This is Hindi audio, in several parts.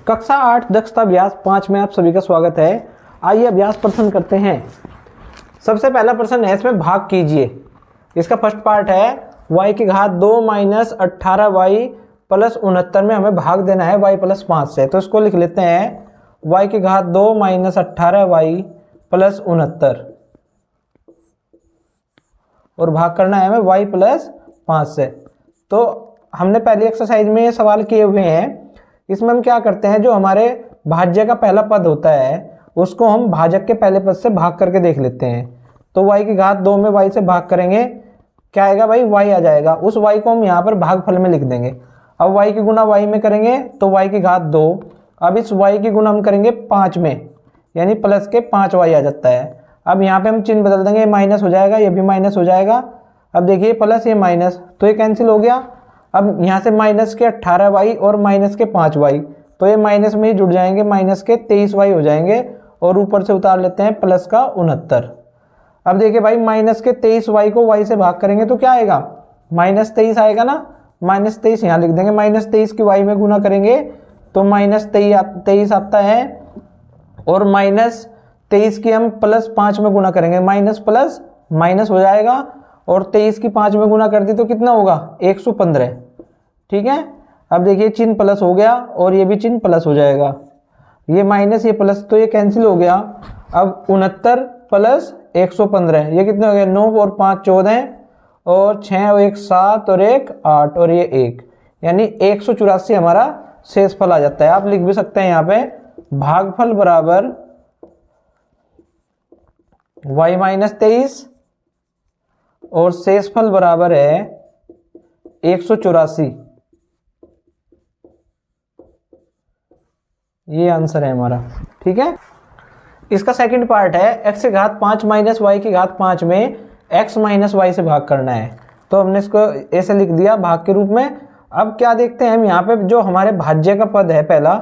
कक्षा 8 दक्षता अभ्यास 5 में आप सभी का स्वागत है। आइए अभ्यास प्रश्न करते हैं। सबसे पहला प्रश्न है, इसमें भाग कीजिए। इसका फर्स्ट पार्ट है y की घात 2 माइनस 18y प्लस 69 में हमें भाग देना है y प्लस 5 से। तो इसको लिख लेते हैं y की घात 2 माइनस 18y प्लस 69 और भाग करना है हमें y प्लस 5 से। तो हमने पहली एक्सरसाइज में ये सवाल किए हुए हैं। इसमें हम क्या करते हैं, जो हमारे भाज्य का पहला पद होता है उसको हम भाजक के पहले पद से भाग करके देख लेते हैं। तो y की घात 2 में y से भाग करेंगे, क्या आएगा भाई, y आ जाएगा। उस y को हम यहाँ पर भागफल में लिख देंगे। अब y की गुना y में करेंगे तो y की घात 2। अब इस y की गुना हम करेंगे 5 में, यानी प्लस के 5y आ जाता है। अब यहाँ पे हम चिन्ह बदल देंगे, माइनस हो जाएगा, ये भी माइनस हो जाएगा। अब देखिए प्लस ये माइनस, तो ये कैंसिल हो गया। अब यहाँ से माइनस के 18y और माइनस के 5y, तो ये माइनस में ही जुड़ जाएंगे, माइनस के 23y हो जाएंगे और ऊपर से उतार लेते हैं प्लस का 69। अब देखिए भाई माइनस के 23y को y से भाग करेंगे तो क्या आएगा, माइनस 23 आएगा ना। माइनस 23 यहाँ लिख देंगे, माइनस 23 की y में गुना करेंगे तो माइनस 23 आता है और माइनस 23 की हम प्लस 5 में गुना करेंगे, माइनस प्लस माइनस हो जाएगा और 23 की 5 में गुना कर दी तो कितना होगा, 115। ठीक है। अब देखिए चिन्ह प्लस हो गया और ये भी चिन्ह प्लस हो जाएगा, ये माइनस ये प्लस, तो ये कैंसिल हो गया। अब 69 प्लस 115, ये कितने हो गए, 9 और 5 14 और 6 और 1 7 और 1 8 और ये 1, यानी 184 हमारा शेषफल आ जाता है। आप लिख भी सकते हैं यहाँ पे भागफल बराबर y माइनस 23 और शेषफल बराबर है 184। ये आंसर है हमारा। ठीक है। इसका सेकंड पार्ट है x की घात 5 माइनस y की घात 5 में x माइनस y से भाग करना है। तो हमने इसको ऐसे लिख दिया भाग के रूप में। अब क्या देखते हैं हम, यहाँ पे जो हमारे भाज्य का पद है पहला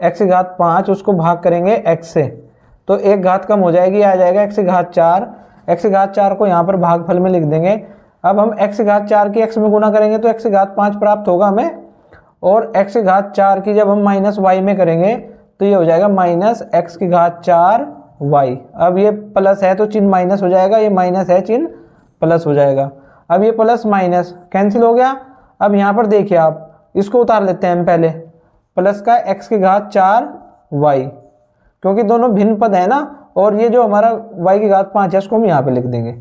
x की घात 5, उसको भाग करेंगे x से, तो एक घात कम हो जाएगी, आ जाएगा x की घात 4। x की घात 4 को यहाँ पर भागफल में लिख देंगे। अब हम x की घात 4 की x में गुना करेंगे तो x की घात 5 प्राप्त होगा हमें, और x की घात 4 की जब हम माइनस y में करेंगे तो ये हो जाएगा माइनस x की घात 4y। अब ये प्लस है तो चिन्ह माइनस हो जाएगा, ये माइनस है चिन्ह प्लस हो जाएगा। अब ये प्लस माइनस कैंसिल हो गया। अब यहाँ पर देखिए आप इसको उतार लेते हैं हम पहले, प्लस का x की घात 4y, क्योंकि दोनों भिन्न पद है ना, और ये जो हमारा y की घात 5 है उसको हम यहाँ पे लिख देंगे।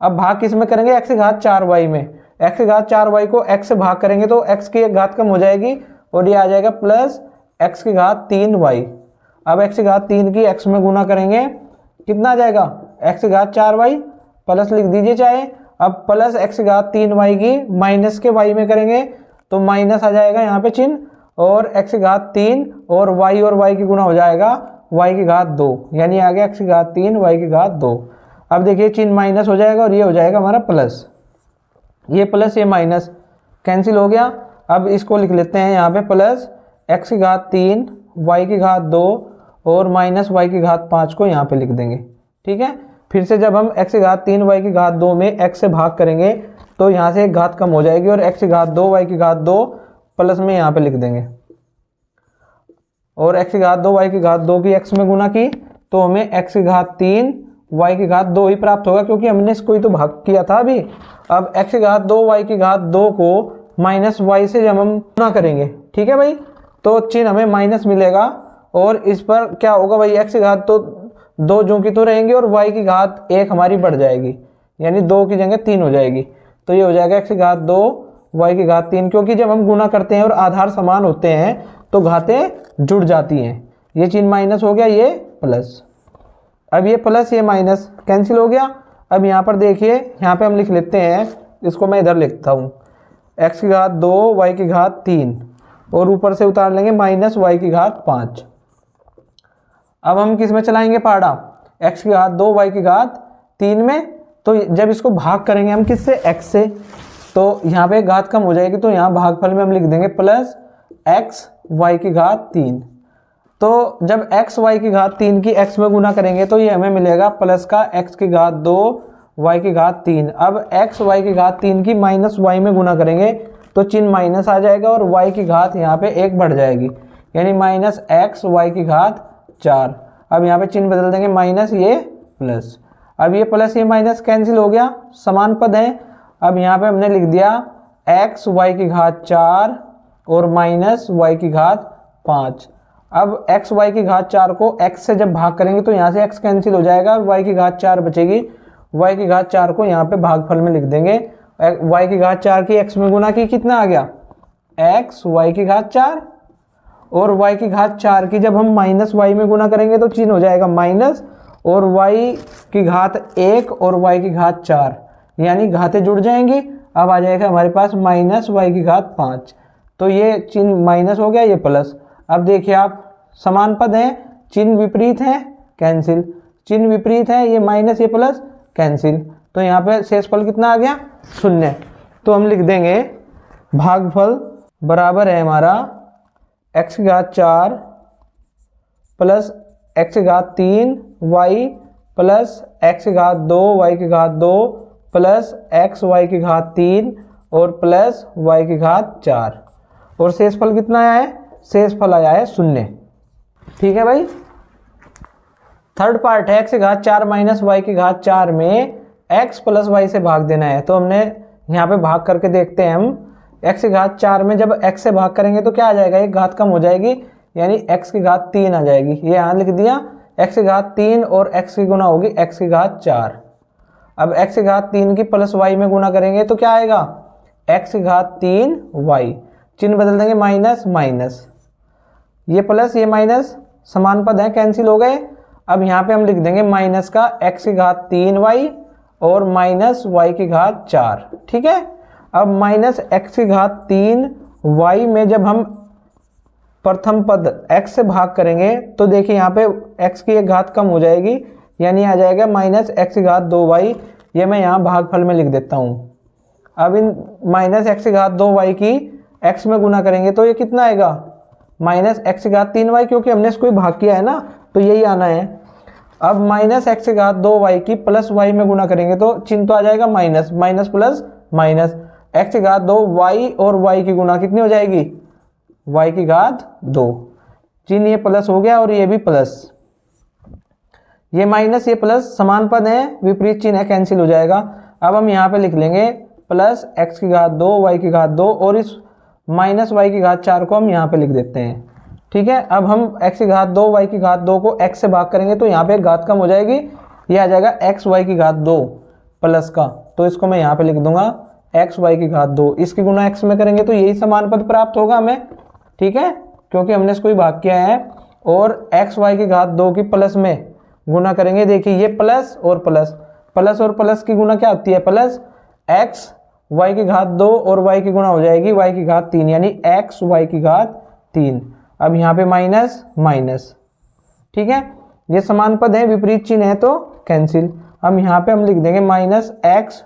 अब भाग किस में करेंगे, x की घात 4y में। x की घात 4y को x से भाग करेंगे तो x की एक घात कम हो जाएगी और ये आ जाएगा प्लस x की घात 3y। अब x की घात 3 की x में गुना करेंगे, कितना आ जाएगा, x की घात 4y, प्लस लिख दीजिए चाहे। अब प्लस x की घात 3y की माइनस के y में करेंगे तो माइनस आ जाएगा यहाँ पे चिन्ह, और x की घात 3 और y की गुना हो जाएगा y की घात 2, यानी आ गया x की घात 3 y की घात 2। अब देखिए चिन्ह माइनस हो जाएगा और ये हो जाएगा हमारा प्लस, ये प्लस ये माइनस कैंसिल हो गया। अब इसको लिख लेते हैं यहाँ पे प्लस x की घात 3 y की घात 2 और माइनस y की घात 5 को यहाँ पे लिख देंगे। ठीक है। फिर से जब हम x की घात 3 y की घात 2 में x से भाग करेंगे तो यहाँ से एक घात कम हो जाएगी और x की घात 2 y की घात 2 प्लस में यहाँ पे लिख देंगे, और x की घात 2 y की घात 2 की x में गुना की तो हमें x की घात 3 y की घात 2 ही प्राप्त होगा, क्योंकि हमने इसको ही तो भाग किया था अभी। अब x की घात 2 y की घात 2 को माइनस y से जब हम गुना करेंगे, ठीक है भाई, तो चिन्ह हमें माइनस मिलेगा और इस पर क्या होगा भाई, x की घात तो 2 जो की तो रहेंगे और y की घात 1 हमारी बढ़ जाएगी, यानी 2 की जगह 3 हो जाएगी। तो ये हो जाएगा x की घात 2 y की घात 3, क्योंकि जब हम गुना करते हैं और आधार समान होते हैं तो घातें जुड़ जाती हैं। ये चिन्ह माइनस हो गया, ये प्लस। अब ये प्लस ये माइनस कैंसिल हो गया। अब यहाँ पर देखिए, यहाँ पे हम लिख लेते हैं, इसको मैं इधर लिखता हूँ, x की घात 2 y की घात 3 और ऊपर से उतार लेंगे माइनस y की घात 5। अब हम किस में चलाएंगे पाड़ा, x की घात 2 y की घात 3 में। तो जब इसको भाग करेंगे हम किससे, x से, तो यहाँ पे घात कम हो जाएगी, तो यहाँ भागफल में हम लिख देंगे प्लस x y की घात 3। तो जब x y की घात 3 की x में गुना करेंगे तो ये हमें मिलेगा प्लस का x की घात 2 y की घात 3। अब x y की घात 3 की माइनस y में गुना करेंगे तो चिन्ह माइनस आ जाएगा और y की घात यहाँ पे 1 बढ़ जाएगी, यानी माइनस एक्स वाई की घात 4। अब यहाँ पे चिन्ह बदल देंगे, माइनस ये प्लस। अब ये प्लस ये माइनस कैंसिल हो गया, समान पद है। अब यहाँ पे हमने लिख दिया एक्स वाई की घात 4 और माइनस वाई की घात 5। अब एक्स वाई की घात 4 को एक्स से जब भाग करेंगे तो यहाँ से एक्स कैंसिल हो जाएगा, वाई की घात 4 बचेगी। वाई की घात 4 को यहाँ पे भागफल में लिख देंगे। वाई की घात 4 की एक्स में गुना की, कितना आ गया एक्स वाई की घात 4, और वाई की घात 4 की जब हम माइनस वाई में गुना करेंगे तो चिन्ह हो जाएगा माइनस, और वाई की घात 1 और वाई की घात 4, यानी घातें जुड़ जाएंगी। अब आ जाएगा हमारे पास माइनस वाई की घात 5। तो ये चिन्ह माइनस हो गया, ये प्लस। अब देखिए आप, समान पद हैं, चिन्ह विपरीत है, कैंसिल। चिन्ह विपरीत है, ये माइनस ये प्लस, कैंसिल। तो यहाँ पे शेषफल कितना आ गया 0। तो हम लिख देंगे भागफल बराबर है हमारा एक्स की घात 4 प्लस एक्स की घात 3 वाई प्लस एक्स की घात 2 वाई की घात 2 प्लस एक्स वाई की घात 3 और प्लस वाई की घात 4। और शेषफल कितना आया है, शेषफल आया है 0। ठीक है भाई। थर्ड पार्ट है एक्स की घात 4 माइनस वाई की घात 4 में एक्स प्लस वाई से भाग देना है। तो हमने यहाँ पे भाग करके देखते हैं हम। एक्स की घात 4 में जब एक्स से भाग करेंगे तो क्या आ जाएगा, एक घात कम हो जाएगी, यानी एक्स की घात 3 आ जाएगी। ये यहाँ लिख दिया, एक्स की घात 3 और एक्स की गुना होगी एक्स की घात 4। अब एक्स की घात 3 की प्लस वाई में गुना करेंगे तो क्या आएगा, एक्स की घात 3 वाई। चिन्ह बदल देंगे, माइनस माइनस, ये प्लस ये माइनस समान पद है, कैंसिल हो गए। अब यहाँ पे हम लिख देंगे माइनस का एक्स की घात 3 वाई और माइनस वाई की घात 4। ठीक है। अब माइनस एक्स की घात 3 वाई में जब हम प्रथम पद x से भाग करेंगे तो देखिए यहाँ पे x की एक घात कम हो जाएगी, यानी आ जाएगा माइनस एक्स की घात 2 वाई। ये मैं यहाँ भागफल में लिख देता हूँ। अब इन माइनस एक्स की घात 2 वाई की x में गुना करेंगे तो ये कितना आएगा, माइनस एक्स की घात 3 वाई, क्योंकि हमने इसको भाग किया है ना, तो यही आना है। अब माइनस एक्स की घात 2 वाई की प्लस वाई में गुना करेंगे तो चिन्ह तो आ जाएगा minus, minus plus minus, x की घात 2 वाई और वाई की गुना कितनी हो जाएगी, वाई की घात 2। चिन्ह ये प्लस हो गया और ये भी प्लस, ये माइनस ये प्लस समान पद है, विपरीत चिन्ह है, कैंसिल हो जाएगा। अब हम यहाँ पे लिख लेंगे प्लस एक्स की घात 2 वाई की घात 2 और इस माइनस वाई की घात 4 को हम यहाँ पे लिख देते हैं। ठीक है। अब हम x की घात 2 y की घात 2 को x से भाग करेंगे तो यहाँ पे एक घात कम हो जाएगी, ये आ जाएगा x y की घात 2 प्लस का, तो इसको मैं यहाँ पे लिख दूंगा x y की घात 2। इसकी गुना x में करेंगे तो यही समान पद प्राप्त होगा हमें। ठीक है, क्योंकि हमने इसको ही भाग किया है। और x y की घात 2 की प्लस में गुना करेंगे, देखिए ये प्लस और प्लस, प्लस और प्लस की गुना क्या होती है, प्लस। x y की घात 2 और y की गुना हो जाएगी y की घात 3, यानी x y की घात 3। अब यहाँ पे माइनस माइनस। ठीक है, ये समान पद है, विपरीत चिन्ह है तो कैंसिल। अब यहाँ पे हम लिख देंगे माइनस एक्स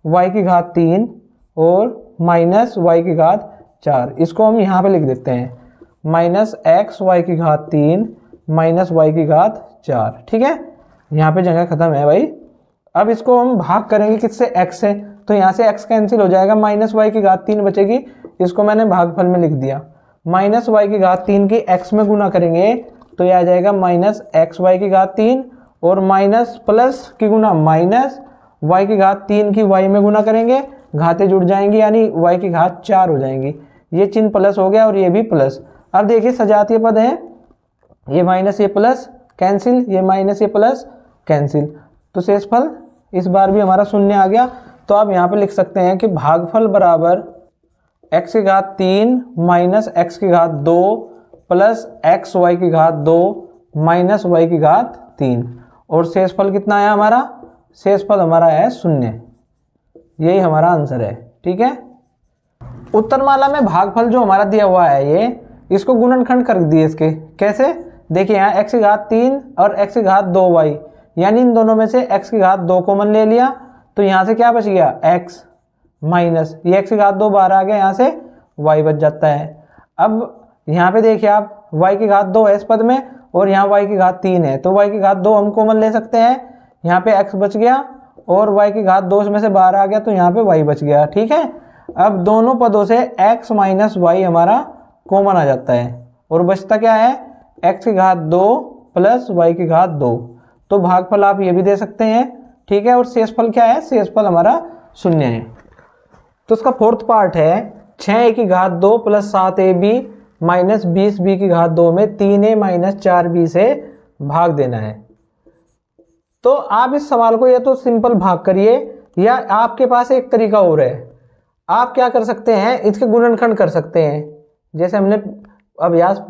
वाई की घात 3 और माइनस वाई की घात 4। इसको हम यहाँ पे लिख देते हैं माइनस एक्स वाई की घात 3 माइनस वाई की घात 4। ठीक है, यहाँ पे जगह खत्म है भाई। अब इसको हम भाग करेंगे किससे, x से, तो यहाँ से x कैंसिल हो जाएगा, माइनस वाई की घात 3 बचेगी। इसको मैंने भागफल में लिख दिया। माइनस वाई की घात 3 की x में गुना करेंगे तो यह आ जाएगा माइनस एक्स वाई की घात 3 और माइनस प्लस की गुना माइनस वाई की घात 3 की y में गुना करेंगे, घातें जुड़ जाएंगी यानी y की घात 4 हो जाएंगी। ये चिन्ह प्लस हो गया और ये भी प्लस। अब देखिए सजातीय पद है, ये माइनस ये प्लस कैंसिल, ये माइनस ये प्लस कैंसिल, तो शेषफल इस बार भी हमारा 0 आ गया। तो आप यहाँ पे लिख सकते हैं कि भागफल बराबर x की घात 3 माइनस एक्स की घात 2 प्लस एक्स वाई की घात 2 माइनस वाई की घात 3। और शेषफल कितना आया हमारा, शेषफल हमारा है 0। यही हमारा आंसर है। ठीक है, उत्तरमाला में भागफल जो हमारा दिया हुआ है ये, इसको गुणनखंड कर दिए इसके, कैसे, देखिए यहाँ x की घात 3 और x की घात 2 वाई, यानी इन दोनों में से x की घात 2 कॉमन ले लिया तो यहाँ से क्या बच गया, x माइनस ये x की घात 2 बाहर आ गया, यहाँ से y बच जाता है। अब यहाँ पे देखिए आप y की घात 2 है इस पद में और यहाँ y की घात 3 है, तो y की घात 2 हम कॉमन ले सकते हैं, यहाँ पे x बच गया और y की घात 2 इसमें से बाहर आ गया तो यहाँ पे y बच गया। ठीक है, अब दोनों पदों से x माइनस वाई हमारा कॉमन आ जाता है और बचता क्या है, x की घात 2 प्लस y की घात 2। तो भागफल आप ये भी दे सकते हैं, ठीक है। और शेषफल क्या है, शेषफल हमारा 0 है। तो उसका फोर्थ पार्ट है 6a की घात 2 प्लस 7ab माइनस 20b की घात 2 में 3a माइनस 4b से भाग देना है। तो आप इस सवाल को या तो सिंपल भाग करिए, या आपके पास एक तरीका और है, आप क्या कर सकते हैं, इसके गुणनखंड कर सकते हैं। जैसे हमने अभ्यास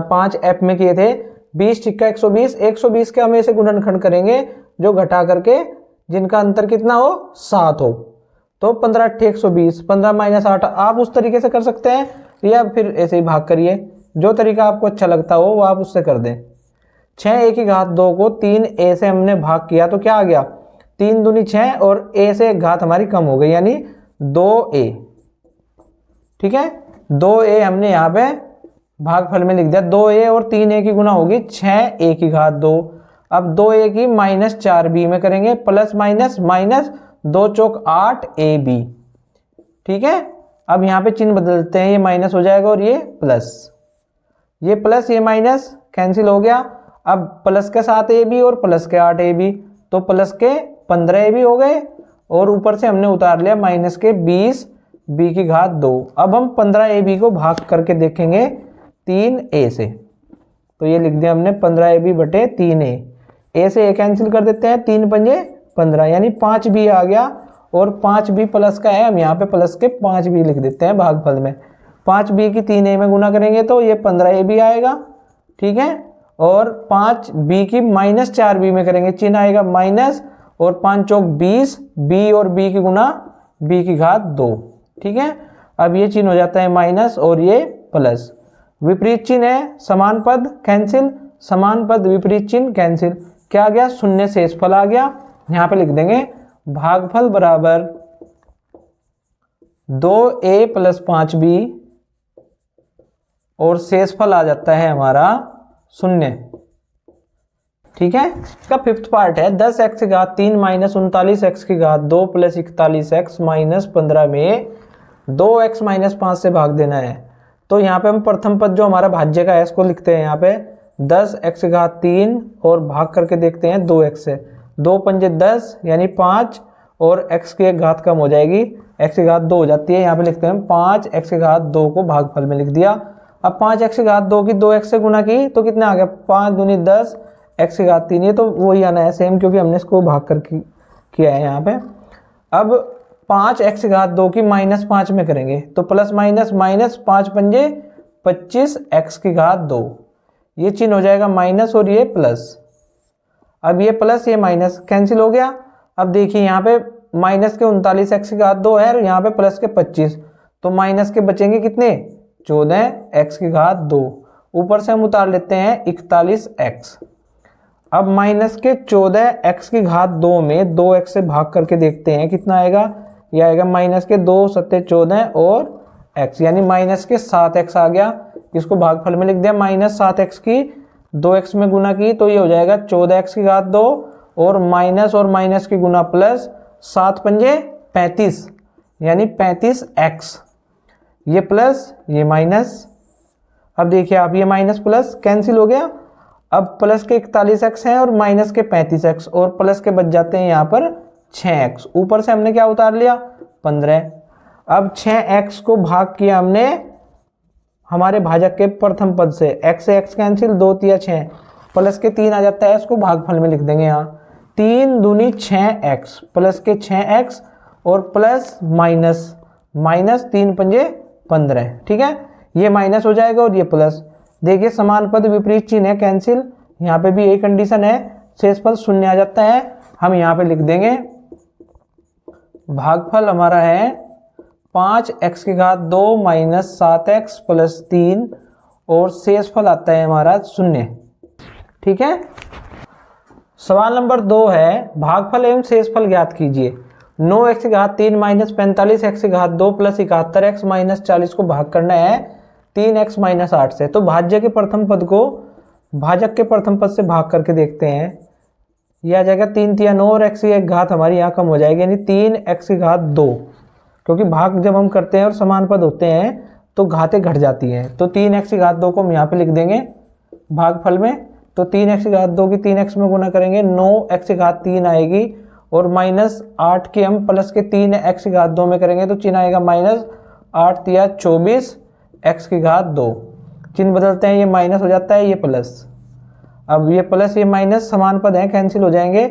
5F में किए थे, 20 × 120, 120 के हम ऐसे गुणनखंड करेंगे जो घटा करके जिनका अंतर कितना हो, 7 हो। तो 15 × 120, 15 - 8, आप उस तरीके से कर सकते हैं, या फिर ऐसे ही भाग करिए। जो तरीका आपको अच्छा लगता हो वो आप उससे कर दें। 6a की घात 2 को 3a से हमने भाग किया तो क्या आ गया, 3 दूनी 6 और a से एक घात हमारी कम हो गई, यानी 2a। ठीक है, 2a हमने यहाँ पे भागफल में लिख दिया। 2a और 3a की गुना होगी 6a की घात 2। अब 2a की माइनस 4b में करेंगे, प्लस माइनस माइनस 2 चौक 8ab। ठीक है, अब यहाँ पे चिन्ह बदलते हैं, ये माइनस हो जाएगा और ये प्लस, ये प्लस ये माइनस कैंसिल हो गया। अब प्लस के 7ab और प्लस के 8ab, तो प्लस के 15ab हो गए, और ऊपर से हमने उतार लिया माइनस के 20b की घात 2। अब हम 15ab को भाग करके देखेंगे 3a से, तो ये लिख दिया हमने 15ab बटे 3a। a से a कैंसिल कर देते हैं, 3 पंजे 15, यानी 5b आ गया। और 5b प्लस का है, हम यहाँ पे प्लस के 5b लिख देते हैं भागफल में। 5b की 3a में गुना करेंगे तो ये 15ab आएगा। ठीक है, और 5b की माइनस 4b में करेंगे, चिन्ह आएगा माइनस, और 5 चौक 20, b और b की गुना b की घात 2। ठीक है, अब ये चिन्ह हो जाता है माइनस और ये प्लस। विपरीत चिन्ह है, समान पद कैंसिल, समान पद विपरीत चिन्ह कैंसिल, क्या आ गया, 0 शेषफल आ गया। यहाँ पे लिख देंगे भागफल बराबर 2a प्लस 5b, और शेषफल आ जाता है हमारा 0। ठीक है, इसका फिफ्थ पार्ट है 10x की घात 3 माइनस 39x की घात 2 प्लस 41x माइनस 15 में 2x माइनस 5 से भाग देना है। तो यहाँ पे हम प्रथम पद जो हमारा भाज्य का है इसको लिखते हैं यहाँ पे 10x की घात 3 और भाग करके देखते हैं 2x से। 2 पंजे 10 यानी 5, और x की एक घात कम हो जाएगी, x की घात 2 हो जाती है। यहाँ पे लिखते हैं 5x की घात 2 को भागफल में लिख दिया। अब 5x की घात 2 की 2x से गुना की तो कितना आ गया, 5 दूनी 10, x की घात 3, ये तो वही आना है सेम, क्योंकि हमने इसको भाग कर किया है यहाँ पे। अब 5x की घात 2 की माइनस 5 में करेंगे तो प्लस माइनस माइनस 5 पंजे 25 x की घात 2, ये चिन्ह हो जाएगा माइनस और ये प्लस। अब ये प्लस ये माइनस कैंसिल हो गया। अब देखिए यहाँ पे माइनस के 39x की घात 2 है और यहाँ पे प्लस के 25, तो माइनस के बचेंगे कितने, 14x की घात 2। ऊपर से हम उतार लेते हैं 41x। अब माइनस के 14x की घात 2 में 2x से भाग करके देखते हैं कितना आएगा, यह आएगा माइनस के 2 सत्ते 14 और x, यानी माइनस के 7x आ गया। इसको भागफल में लिख दिया, माइनस 7x की 2x में गुना की तो ये हो जाएगा 14x की घात 2, और माइनस की गुना प्लस, 7 पंजे 35 यानी 35x, ये प्लस ये माइनस। अब देखिए आप, ये माइनस प्लस कैंसिल हो गया। अब प्लस के 41x हैं और माइनस के 35x, और प्लस के बच जाते हैं यहाँ पर 6x। ऊपर से हमने क्या उतार लिया, 15। अब 6x को भाग किया हमने हमारे भाजक के प्रथम पद से, x से x कैंसिल, 2 तिया 6, प्लस के 3 आ जाता है, इसको भागफल में लिख देंगे यहाँ। 3 दूनी 6x प्लस के 6x और प्लस माइनस माइनस 3 पंजे 15। ठीक है, ये माइनस हो जाएगा और ये प्लस। देखिए समान पद विपरीत चिन्ह है कैंसिल, यहाँ पे भी यही कंडीशन है, शेषफल 0 आ जाता है। हम यहाँ पे लिख देंगे भागफल हमारा है 5x की घात 2 माइनस 7x प्लस 3, और शेषफल आता है हमारा 0। ठीक है, सवाल नंबर 2 है भागफल एवं शेषफल ज्ञात कीजिए। 9x की घात 3 माइनस 45x की घात 2 प्लस 71x माइनस 40 को भाग करना है 3x माइनस 8 से। तो भाज्य के प्रथम पद को भाजक के प्रथम पद से भाग करके देखते हैं, यह आ जाएगा 3 तिया 9 और x की एक घात हमारी यहाँ कम हो जाएगी, यानी 3x की घात 2, क्योंकि भाग जब हम करते हैं और समान पद होते हैं तो घातें घट जाती हैं। तो 3x की घात 2 को हम यहाँ पे लिख देंगे भागफल में। तो 3x की घात 2 की 3x में गुना करेंगे, 9x की घात 3 आएगी, और -8 की हम प्लस के 3x की घात 2 में करेंगे तो चिन्ह आएगा -8 तिया 24 x की घात 2। चिन्ह बदलते हैं, ये माइनस हो जाता है, ये प्लस। अब ये प्लस ये माइनस समान पद हैं, कैंसिल हो जाएंगे।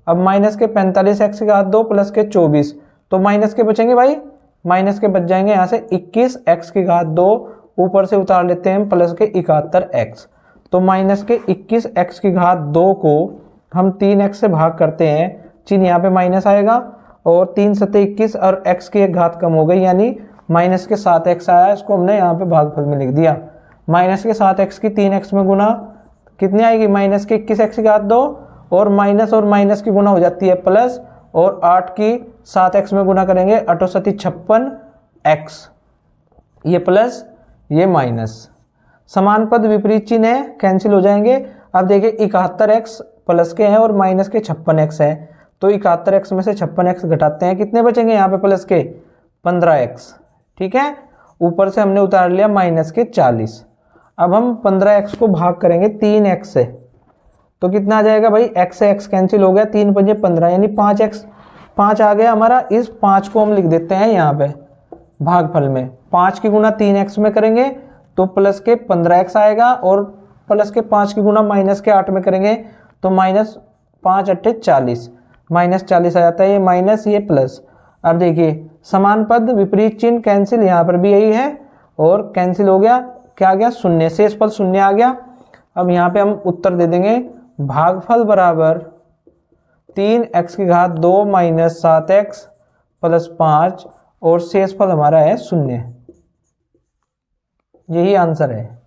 अब माइनस के 45x की घात 2 प्लस के 24, तो माइनस के बचेंगे भाई, माइनस के बच जाएंगे यहाँ से 21x की घात 2, ऊपर से उतार लेते हैं प्लस के 71x। तो माइनस के 21x की घात 2 को हम 3x से भाग करते हैं, चिन्ह यहाँ पे माइनस आएगा, और 3 सत्ते 21 और x की एक घात कम हो गई, यानी माइनस के 7x आया। इसको हमने यहाँ पे भागफल में लिख दिया। माइनस के 7x की 3x में गुना कितनी आएगी, माइनस के 21x की घात 2, और माइनस की गुना हो जाती है प्लस, और 8 की 7x में गुना करेंगे 8 सती 56x, ये प्लस ये माइनस। समान पद विपरीत चिन्ह है, कैंसिल हो जाएंगे। अब देखिए 71x प्लस के हैं और माइनस के 56x है, तो 71x में से 56x घटाते हैं, कितने बचेंगे यहाँ पे प्लस के 15x। ठीक है, ऊपर से हमने उतार लिया माइनस के 40। अब हम 15x को भाग करेंगे 3x से, तो कितना आ जाएगा भाई, x से x कैंसिल हो गया, 3 पंजे 15, यानी 5x 5 आ गया हमारा। इस 5 को हम लिख देते हैं यहाँ पे भागफल में। 5 की गुना 3x में करेंगे तो प्लस के 15x आएगा, और प्लस के 5 की गुना माइनस के 8 में करेंगे तो -5 8 40, -40 आ जाता है, ये माइनस ये प्लस। अब देखिए समान पद विपरीत चिन्ह कैंसिल, यहाँ पर भी यही है, और कैंसिल हो गया, क्या आ गया, शून्य, शेष पद शून्य आ गया। अब यहाँ पे हम उत्तर दे देंगे भागफल बराबर 3x की घात 2 माइनस 7x प्लस 5, और शेषफल हमारा है शून्य। यही आंसर है।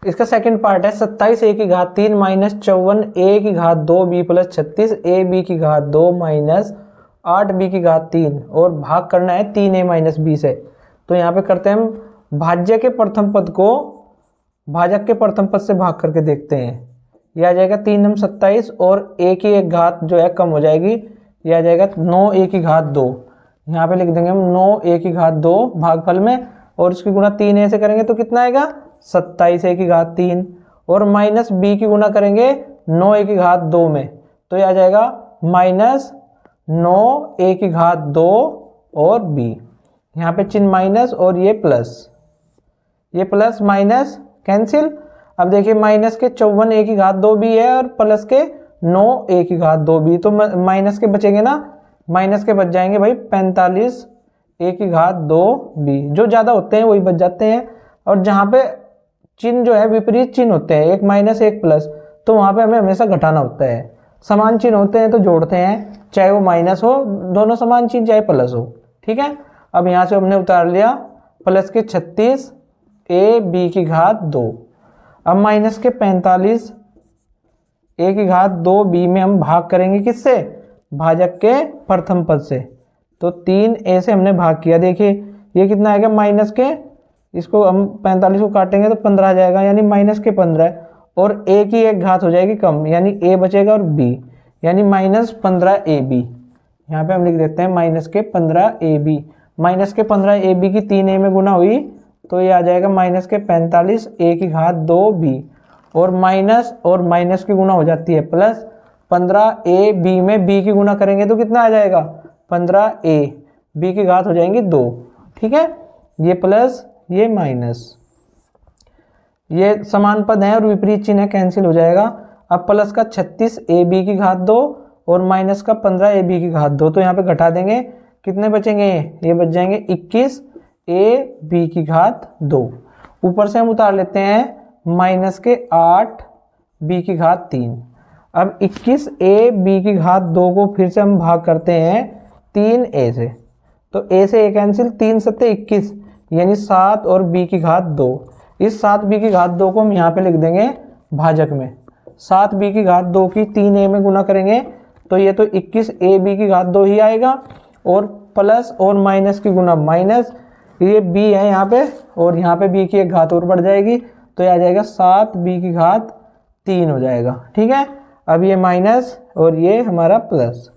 इसका सेकंड पार्ट है 27a की घात 3 माइनस 54a की घात 2b प्लस 36ab की घात 2 माइनस 8b की घात 3, और भाग करना है 3a माइनस b से। तो यहाँ पे करते हैं हम भाज्य के प्रथम पद को भाजक के प्रथम पद से भाग करके देखते हैं। यह आ जाएगा 3 नम 27, और a की एक घात जो है कम हो जाएगी, यह आ जाएगा 9a की घात 2। यहाँ पे लिख देंगे हम 9a की घात 2 भागफल में, और इसकी गुणा 3a से करेंगे तो कितना आएगा, 27a की घात 3, और माइनस b की गुणा करेंगे 9a की घात 2 में, तो यह आ जाएगा माइनस 9a की घात 2 और b। यहाँ पे चिन्ह माइनस और ये प्लस माइनस कैंसिल। अब देखिए माइनस के 54a की घात 2b है, और प्लस के 9a की घात 2b, तो माइनस के बचेंगे ना, माइनस के बच जाएंगे भाई 45a की घात 2b, जो ज़्यादा होते हैं वही बच जाते हैं। और जहाँ पे चिन्ह जो है विपरीत चिन्ह होते हैं, एक माइनस एक प्लस, तो वहाँ पे हमें हमेशा घटाना होता है। समान चिन्ह होते हैं तो जोड़ते हैं, चाहे वो माइनस हो, दोनों समान चिन्ह चाहे प्लस हो। ठीक है, अब यहाँ से हमने उतार लिया प्लस के 36ab की घात 2। अब माइनस के 45a की घात 2b में हम भाग करेंगे किससे, भाजक के प्रथम पद से। तो 3a से हमने भाग किया, देखिए ये कितना आएगा, माइनस के, इसको हम 45 को काटेंगे तो 15 आ जाएगा, यानी माइनस के 15, और a की एक घात हो जाएगी कम, यानी a बचेगा, और b यानी -15ab। यहाँ पे हम लिख देते हैं -15ab। माइनस के 15ab की 3a में गुना हुई तो ये आ जाएगा -45a की घात 2b, और माइनस की गुना हो जाती है प्लस, 15ab में b की गुना करेंगे तो कितना आ जाएगा, 15a, b की घात हो जाएंगी 2। ठीक है, ये प्लस ये माइनस, ये समान पद है और विपरीत चिन्ह है, कैंसिल हो जाएगा। अब प्लस का 36ab की घात 2 और माइनस का 15ab की घात 2, तो यहाँ पे घटा देंगे, कितने बचेंगे, ये बच जाएंगे 21ab की घात 2। ऊपर से हम उतार लेते हैं माइनस के 8b की घात 3। अब 21ab की घात 2 को फिर से हम भाग करते हैं 3a से, तो a से a कैंसिल, 3 सत्ते 21, यानी 7 और b की घात 2। इस 7b की घात 2 को हम यहाँ पे लिख देंगे भाजक में। 7b की घात 2 की 3a में गुना करेंगे तो ये तो 21ab की घात 2 ही आएगा, और प्लस और माइनस की गुना माइनस, ये b है यहाँ पे, और यहाँ पे b की एक घात और बढ़ जाएगी, तो ये आ जाएगा 7b की घात 3 हो जाएगा। ठीक है, अब ये माइनस और ये हमारा प्लस,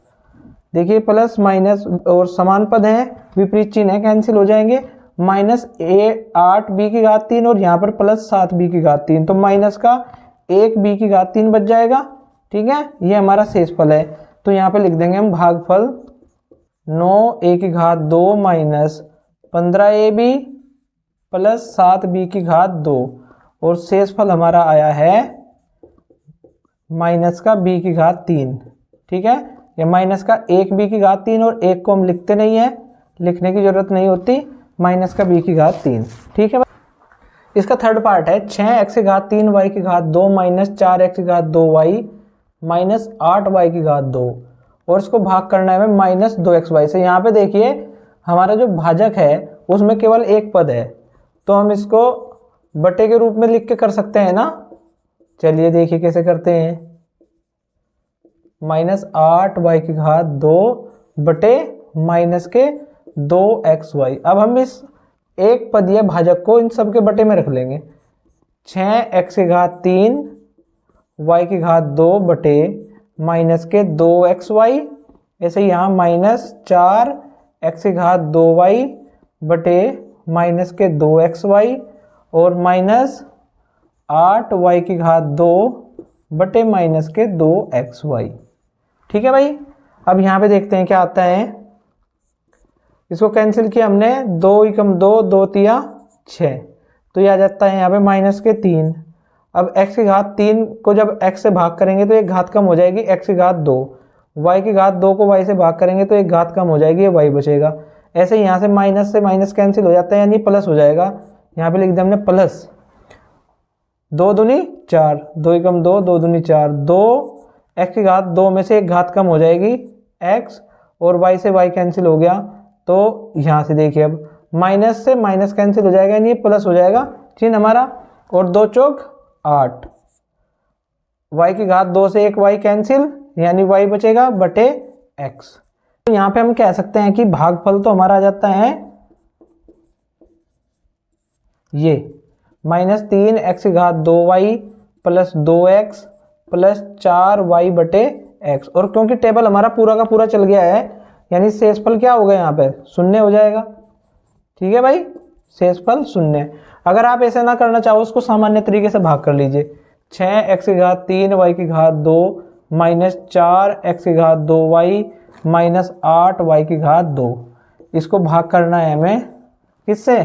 देखिए प्लस माइनस और समान पद हैं, विपरीत चिन्ह है, कैंसिल हो जाएंगे। माइनस 8b की घात 3 और यहाँ पर प्लस 7b की घात 3, तो माइनस का 1b की घात 3 बच जाएगा। ठीक है, ये हमारा शेषफल है। तो यहाँ पे लिख देंगे हम भागफल 9a की घात 2 माइनस 15ab प्लस 7b की घात 2 और शेषफल हमारा आया है माइनस का b की घात 3। ठीक है, ये माइनस का 1b की घात 3 और 1 को हम लिखते नहीं है, लिखने की जरूरत नहीं होती, माइनस का b की घात 3। ठीक है, इसका थर्ड पार्ट है 6x की घात 3y की घात 2 माइनस 4x की घात 2y माइनस 8y की घात 2 और इसको भाग करना है हमें माइनस 2xy से। यहाँ पे देखिए हमारा जो भाजक है उसमें केवल एक पद है, तो हम इसको बटे के रूप में लिख के कर सकते हैं ना। चलिए देखिए कैसे करते हैं, माइनस 8y की घात 2 बटे माइनस के 2xy। अब हम इस एक पदीय भाजक को इन सब के बटे में रख लेंगे। 6x की घात 3 y की घात 2 बटे माइनस के 2xy, ऐसे यहाँ माइनस 4x की घात 2y बटे माइनस के 2xy और माइनस 8y की घात 2 बटे माइनस के 2xy। ठीक है भाई, अब यहाँ पे देखते हैं क्या आता है। इसको कैंसिल किया हमने, 2 एकम 2, 2 तिया 6, तो ये आ जाता है यहाँ पे माइनस के 3। अब x की घात 3 को जब x से भाग करेंगे तो एक घात कम हो जाएगी, x की घात 2, y की घात 2 को y से भाग करेंगे तो एक घात कम हो जाएगी, ये y बचेगा। ऐसे यहाँ से माइनस कैंसिल हो जाता है, यानी प्लस हो जाएगा। यहाँ पे लिख दिया हमने प्लस 2 दूनी 4, 2 एकम 2, 2 दूनी 4, 2 x की घात 2 में से एक घात कम हो जाएगी x और y से y कैंसिल हो गया, तो यहाँ से देखिए अब माइनस से माइनस कैंसिल हो जाएगा, यानी प्लस हो जाएगा चिन्ह हमारा, और 2 चौक 8, y की घात 2 से एक y कैंसिल, यानी y बचेगा बटे x। तो यहाँ पे हम कह सकते हैं कि भागफल तो हमारा आ जाता है ये माइनस 3x की घात 2y plus 2x plus 4y बटे x, और क्योंकि टेबल हमारा पूरा का पूरा चल गया है, यानी शेषफल क्या होगा यहाँ पे शून्य हो जाएगा। ठीक है भाई, शेषफल शून्य। अगर आप ऐसे ना करना चाहो, उसको सामान्य तरीके से भाग कर लीजिए। 6x की घात 3 y की घात 2 माइनस 4x की घात 2y माइनस 8y की घात 2, इसको भाग करना है हमें किससे,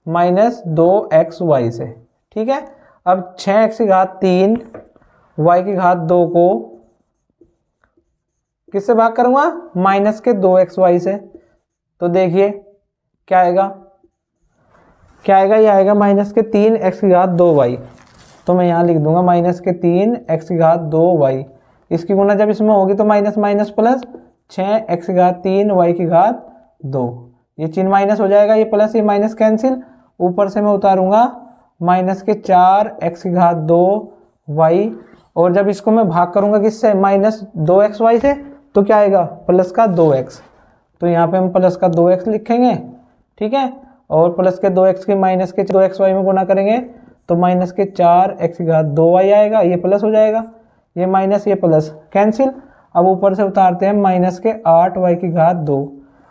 माइनस 2xy से। ठीक है, अब 6x की घात 3 y की घात 2 को किससे भाग करूंगा, माइनस के 2xy से। तो देखिए क्या आएगा, क्या आएगा, ये आएगा माइनस के 3x की घात 2y, तो मैं यहाँ लिख दूंगा माइनस के 3x की घात 2y। इसकी गुणा जब इसमें होगी तो माइनस माइनस प्लस 6x की घात 3 y की घात 2, ये चिन्ह माइनस हो जाएगा, ये प्लस ये माइनस कैंसिल, ऊपर से मैं उतारूंगा माइनस के 4x की घात 2y, और जब इसको मैं भाग करूंगा किससे, माइनस 2xy से, तो क्या आएगा प्लस का 2x, तो यहाँ पे हम प्लस का 2x लिखेंगे। ठीक है, और प्लस के 2x की माइनस के 2xy में गुणा करेंगे तो माइनस के 4x की घात 2y आएगा, ये प्लस हो जाएगा, ये माइनस ये प्लस कैंसिल। अब ऊपर से उतारते हैं माइनस के 8y की घात 2,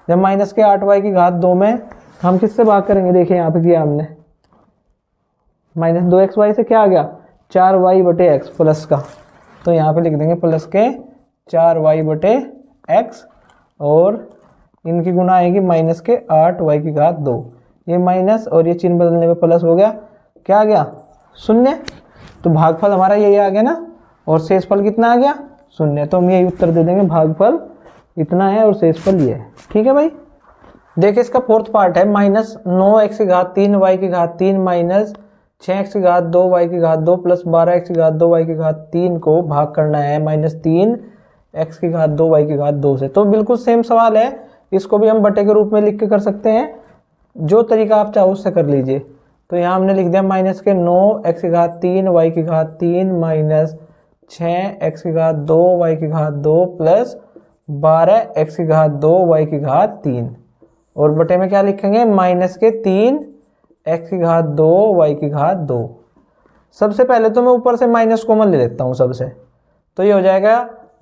जब माइनस के 8y की घात 2 में हम किससे भाग करेंगे, देखिए यहाँ पे किया हमने, माइनस 2xy से क्या आ गया 4y बटे x प्लस का, तो यहाँ पे लिख देंगे प्लस के 4y बटे x, और इनकी गुणा आएगी माइनस के 8y की घात 2, ये माइनस और ये चिन्ह बदलने पे प्लस हो गया, क्या आ गया शून्य। तो भागफल हमारा यही आ गया ना, और शेषफल कितना आ गया शून्य, तो हम यही उत्तर दे देंगे, भागफल इतना है और शेषफल ये है। ठीक है भाई, देखिए इसका फोर्थ पार्ट है माइनस 9x की घात 3 y की घात 3 माइनस 6x की घात 2 y की घात 2 प्लस 12x की घात 2 y की घात 3 को भाग करना है माइनस 3x की घात 2 y की घात 2 से। तो बिल्कुल सेम सवाल है, इसको भी हम बटे के रूप में लिख के कर सकते हैं, जो तरीका आप चाहो उससे कर लीजिए। तो यहाँ हमने लिख दिया माइनस के 9x की घात 3 y की घात 3 माइनस 6x की घात 2 y की घात 2 प्लस 12x की घात 2 y की घात 3, और बटे में क्या लिखेंगे माइनस के 3x की घात 2 y की घात 2। सबसे पहले तो मैं ऊपर से माइनस कॉमन ले लेता हूँ सबसे, तो ये हो जाएगा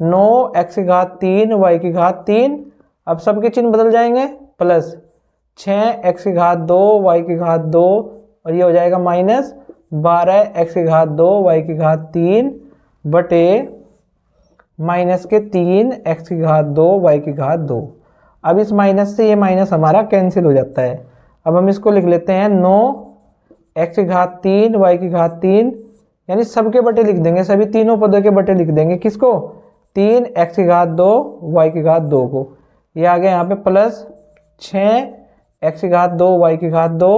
9x की घात 3 y की घात 3, अब सबके चिन्ह बदल जाएंगे, प्लस 6x⁻2 y⁻2 और ये हो जाएगा माइनस 12x⁻2 y⁻3 बटे माइनस के 3x⁻2 y⁻2। अब इस माइनस से ये माइनस हमारा कैंसिल हो जाता है। अब हम इसको लिख लेते हैं 9x⁻3 y⁻3, यानी सबके बटे लिख देंगे, सभी तीनों पदों के बटे लिख देंगे। किसको? 3x⁻2 y⁻2 को। ये आ गया यहाँ पे प्लस 6x⁻2 y⁻2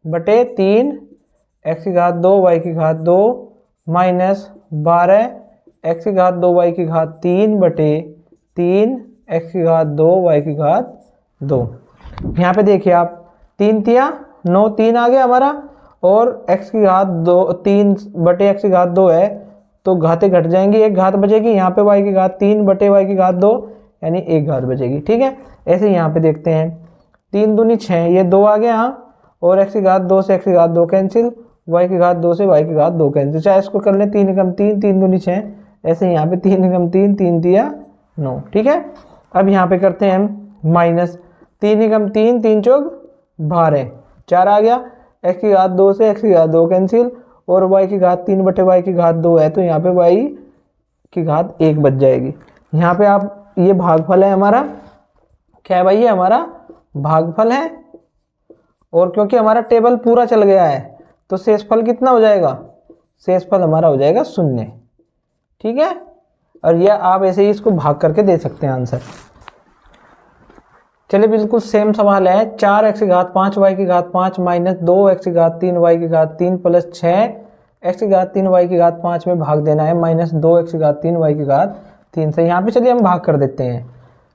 बटे 3x⁻2 y⁻2 minus 12x⁻2 y⁻3 बटे 3x⁻2 y⁻2। यहाँ पे देखिए आप 3 तिया 9, 3 आ गया हमारा, और x⁻2 3 बटे x⁻2 है तो घातें घट जाएंगी, एक घात बचेगी। यहाँ पे y⁻3 बटे y⁻2 यानी एक घात बचेगी। ठीक है, ऐसे यहाँ पे देखते हैं 3 दूनी 6, ये 2 आ गया यहाँ, और x⁻2 से x⁻2 कैंसिल, y⁻2 से y⁻2 कैंसिल। चाहे इसको कर लें 3 एकम 3, 3 दूनी 6, ऐसे यहाँ पे 3 एकम 3, 3 तिया 9। ठीक है, अब यहाँ पे करते हैं हम माइनस 3 एकम 3, 3 चौक 12, 4 आ गया, x⁻2 से x⁻2 कैंसिल, और y⁻3 बटे y⁻2 है तो यहाँ पे y⁻1 बच जाएगी। यहाँ पे आप ये भागफल है हमारा, क्या है भाई? ये हमारा भागफल है, और क्योंकि हमारा टेबल पूरा चल गया है तो शेषफल कितना हो जाएगा? शेषफल हमारा हो जाएगा 0। ठीक है, और यह आप ऐसे ही इसको भाग करके दे सकते हैं आंसर। चलिए बिल्कुल सेम सवाल है। 4x⁻5 y⁻5 minus 2x⁻3 y⁻3 plus 6x⁻3 y⁻5 में भाग देना है माइनस 2x⁻3 y⁻3 से। यहाँ पे चलिए हम भाग कर देते हैं,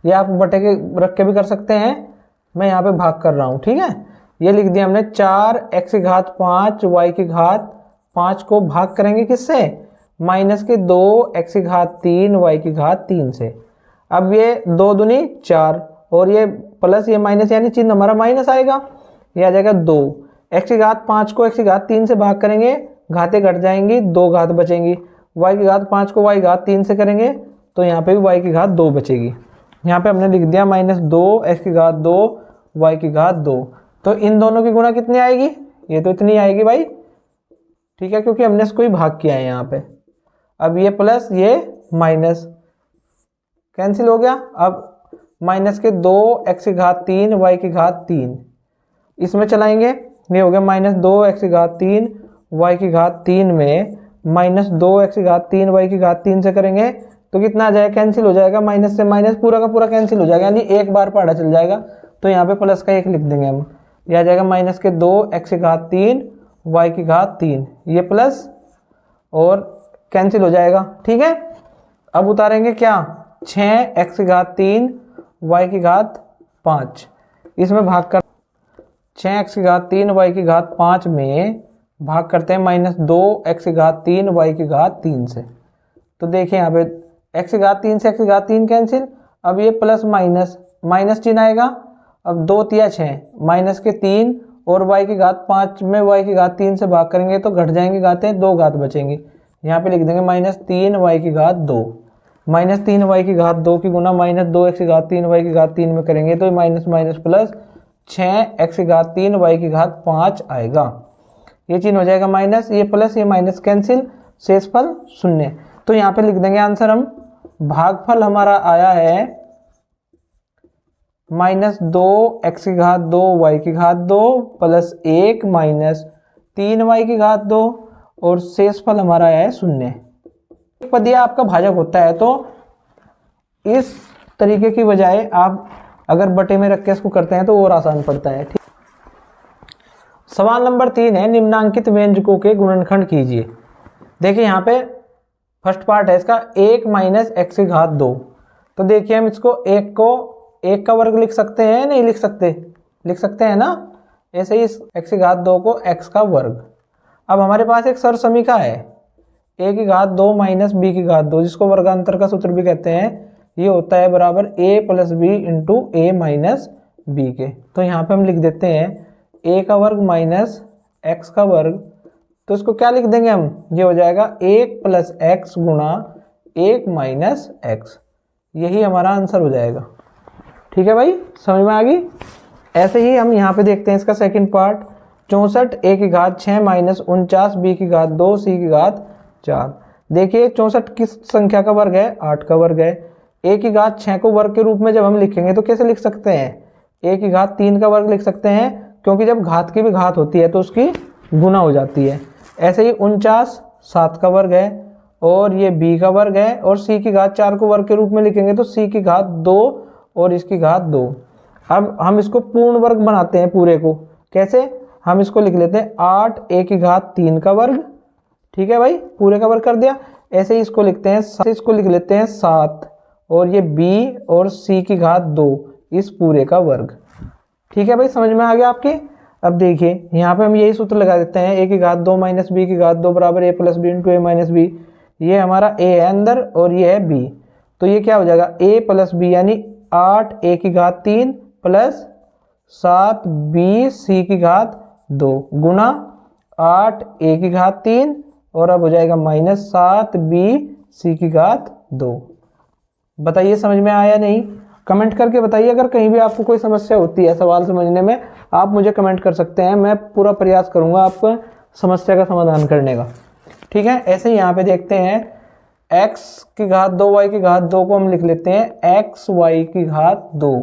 ये आप बटे के रख के भी कर सकते हैं, मैं यहाँ पे भाग कर रहा हूँ। ठीक है, ये लिख दिया हमने 4x⁻5 y⁻5 को भाग करेंगे किससे? माइनस के 2x⁻3 y⁻3 से। अब ये 2 दूनी 4 और ये प्लस ये माइनस, यानी चिन्ह हमारा माइनस आएगा, ये आ जाएगा 2। x⁻5 को x⁻3 से भाग करेंगे, घातें घट जाएंगी, 2 घात बचेंगी। y⁻5 को y⁻3 से करेंगे तो यहाँ पे भी y⁻2 बचेगी। यहाँ पे हमने लिख दिया माइनस 2x⁻2 y⁻2। तो इन दोनों की गुणा कितनी आएगी? ये तो इतनी आएगी भाई। ठीक है, क्योंकि हमने इसको ही भाग किया है यहाँ पे। अब ये प्लस ये माइनस कैंसिल हो गया। अब माइनस के 2x⁻3 y⁻3 इसमें चलाएंगे, ये हो गया माइनस 2x⁻3 y⁻3 में माइनस 2x⁻3 y⁻3 से करेंगे तो कितना आ जाएगा? कैंसिल हो जाएगा, माइनस से माइनस पूरा का पूरा कैंसिल हो जाएगा, यानी एक बार पहाड़ा चल जाएगा। तो यहाँ पे प्लस का 1 लिख देंगे हम, यह आ जाएगा माइनस के 2x⁻3 y⁻3, ये प्लस और कैंसिल हो जाएगा। ठीक है, अब उतारेंगे क्या? 6x⁻3 y⁻5 इसमें भाग कर 6x⁻3 y⁻5 में भाग करते हैं माइनस 2x⁻3 y⁻3 से। तो देखिए यहाँ पे x⁻3 से x⁻3 कैंसिल, अब ये प्लस माइनस माइनस चिन्ह आएगा। अब 2 तिया 6 माइनस के 3 और y⁻5 में y⁻3 से भाग करेंगे तो घट जाएंगे घातें, 2 घात बचेंगी। यहाँ पे लिख देंगे माइनस 3 y⁻2। माइनस 3 y⁻2 की गुना माइनस 2x⁻3 y⁻3 में करेंगे तो minus minus plus 6x⁻3 y⁻5 आएगा। ये चिन्ह हो जाएगा माइनस, ये प्लस ये माइनस कैंसिल, शेषफल 0। तो यहाँ पे लिख देंगे आंसर हम, भागफल हमारा आया है minus 2x⁻2 y⁻2 plus 1 minus 3 y⁻2 और शेषफल हमारा आया है 0। पद यह आपका भाजक होता है तो इस तरीके की बजाय आप अगर बटे में रख के इसको करते हैं तो और आसान पड़ता है। ठीक, सवाल नंबर 3 है, निम्नांकित व्यंजकों के गुणनखंड कीजिए। देखिए यहाँ पे फर्स्ट पार्ट है इसका 1 माइनस x⁻2। तो देखिए हम इसको 1 को 1 का वर्ग लिख सकते हैं, नहीं लिख सकते? लिख सकते हैं ना। ऐसे ही इस x⁻2 को x का वर्ग। अब हमारे पास एक सर समीका है a⁻2 माइनस b⁻2 जिसको वर्गांतर का सूत्र भी कहते हैं। ये होता है बराबर a plus B into A minus B के। तो यहाँ पे हम लिख देते हैं a का वर्ग माइनस x का वर्ग। तो इसको क्या लिख देंगे हम? ये हो जाएगा 1 प्लस एक्स गुणा 1 माइनस एक्स। यही हमारा आंसर हो जाएगा। ठीक है भाई, समझ में आ गई? ऐसे ही हम यहाँ पे देखते हैं इसका सेकंड पार्ट, 64 a की घात 6 माइनस 49 b की घात 2 c की घात 4। देखिए 64 किस संख्या का वर्ग है, 8 का वर्ग है। a की घात 6 को वर्ग के रूप में जब हम लिखेंगे तो कैसे लिख सकते हैं, a की घात 3 का वर्ग लिख सकते हैं, क्योंकि जब घात की भी घात होती है तो उसकी गुना हो जाती है। ऐसे ही 49 7 का वर्ग है और ये b का वर्ग है, और c की घात 4 को वर्ग के रूप में लिखेंगे तो c की घात 2 और इसकी घात 2। अब हम इसको पूर्ण वर्ग बनाते हैं पूरे को। कैसे, हम इसको लिख लेते हैं 8 a की घात 3 का वर्ग, ठीक है भाई, पूरे का वर्ग कर दिया। ऐसे ही इसको लिखते हैं, इसको लिख लेते हैं 7 और ये b और c की घात 2 इस पूरे का वर्ग। ठीक है भाई, समझ में आ गया आपके। अब देखिए यहाँ पे हम यही सूत्र लगा देते हैं, a की घात 2 माइनस b की घात 2 बराबर a plus B into A minus B. ये हमारा a है अंदर और ये है b, तो ये क्या हो जाएगा a प्लस बी, यानी 8 a की घात 3 प्लस 7 b c की घात 2 गुना 8 a की घात 3 और अब हो जाएगा माइनस 7 b c की घात 2। बताइए समझ में आया नहीं, कमेंट करके बताइए। अगर कहीं भी आपको कोई समस्या होती है सवाल समझने में, आप मुझे कमेंट कर सकते हैं, मैं पूरा प्रयास करूंगा आपको समस्या का समाधान करने का। ठीक है, ऐसे ही यहाँ पे देखते हैं x की घात 2 y की घात 2 को हम लिख लेते हैं x y की घात 2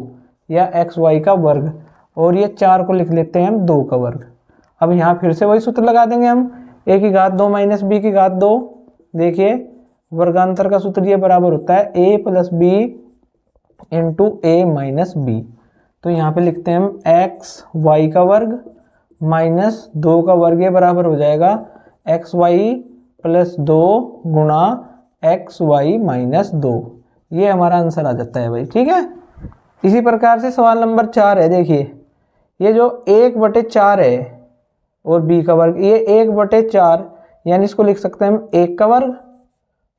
या x y का वर्ग, और ये 4 को लिख लेते हैं हम 2 का वर्ग। अब यहाँ फिर से वही सूत्र लगा देंगे हम, a की घात 2 माइनस b की घात 2। देखिए वर्गांतर का सूत्र ये बराबर होता है a plus B into A minus B. तो यहाँ पे लिखते हैं हम एक्स वाई का वर्ग माइनस 2 का वर्ग, ये बराबर हो जाएगा एक्स वाई प्लस 2 गुणा एक्स वाई माइनस 2। ये हमारा आंसर आ जाता है भाई। ठीक है, इसी प्रकार से सवाल नंबर 4 है। देखिए ये जो 1/4 है और b का वर्ग, ये 1/4 यानी इसको लिख सकते हैं हम 1 का वर्ग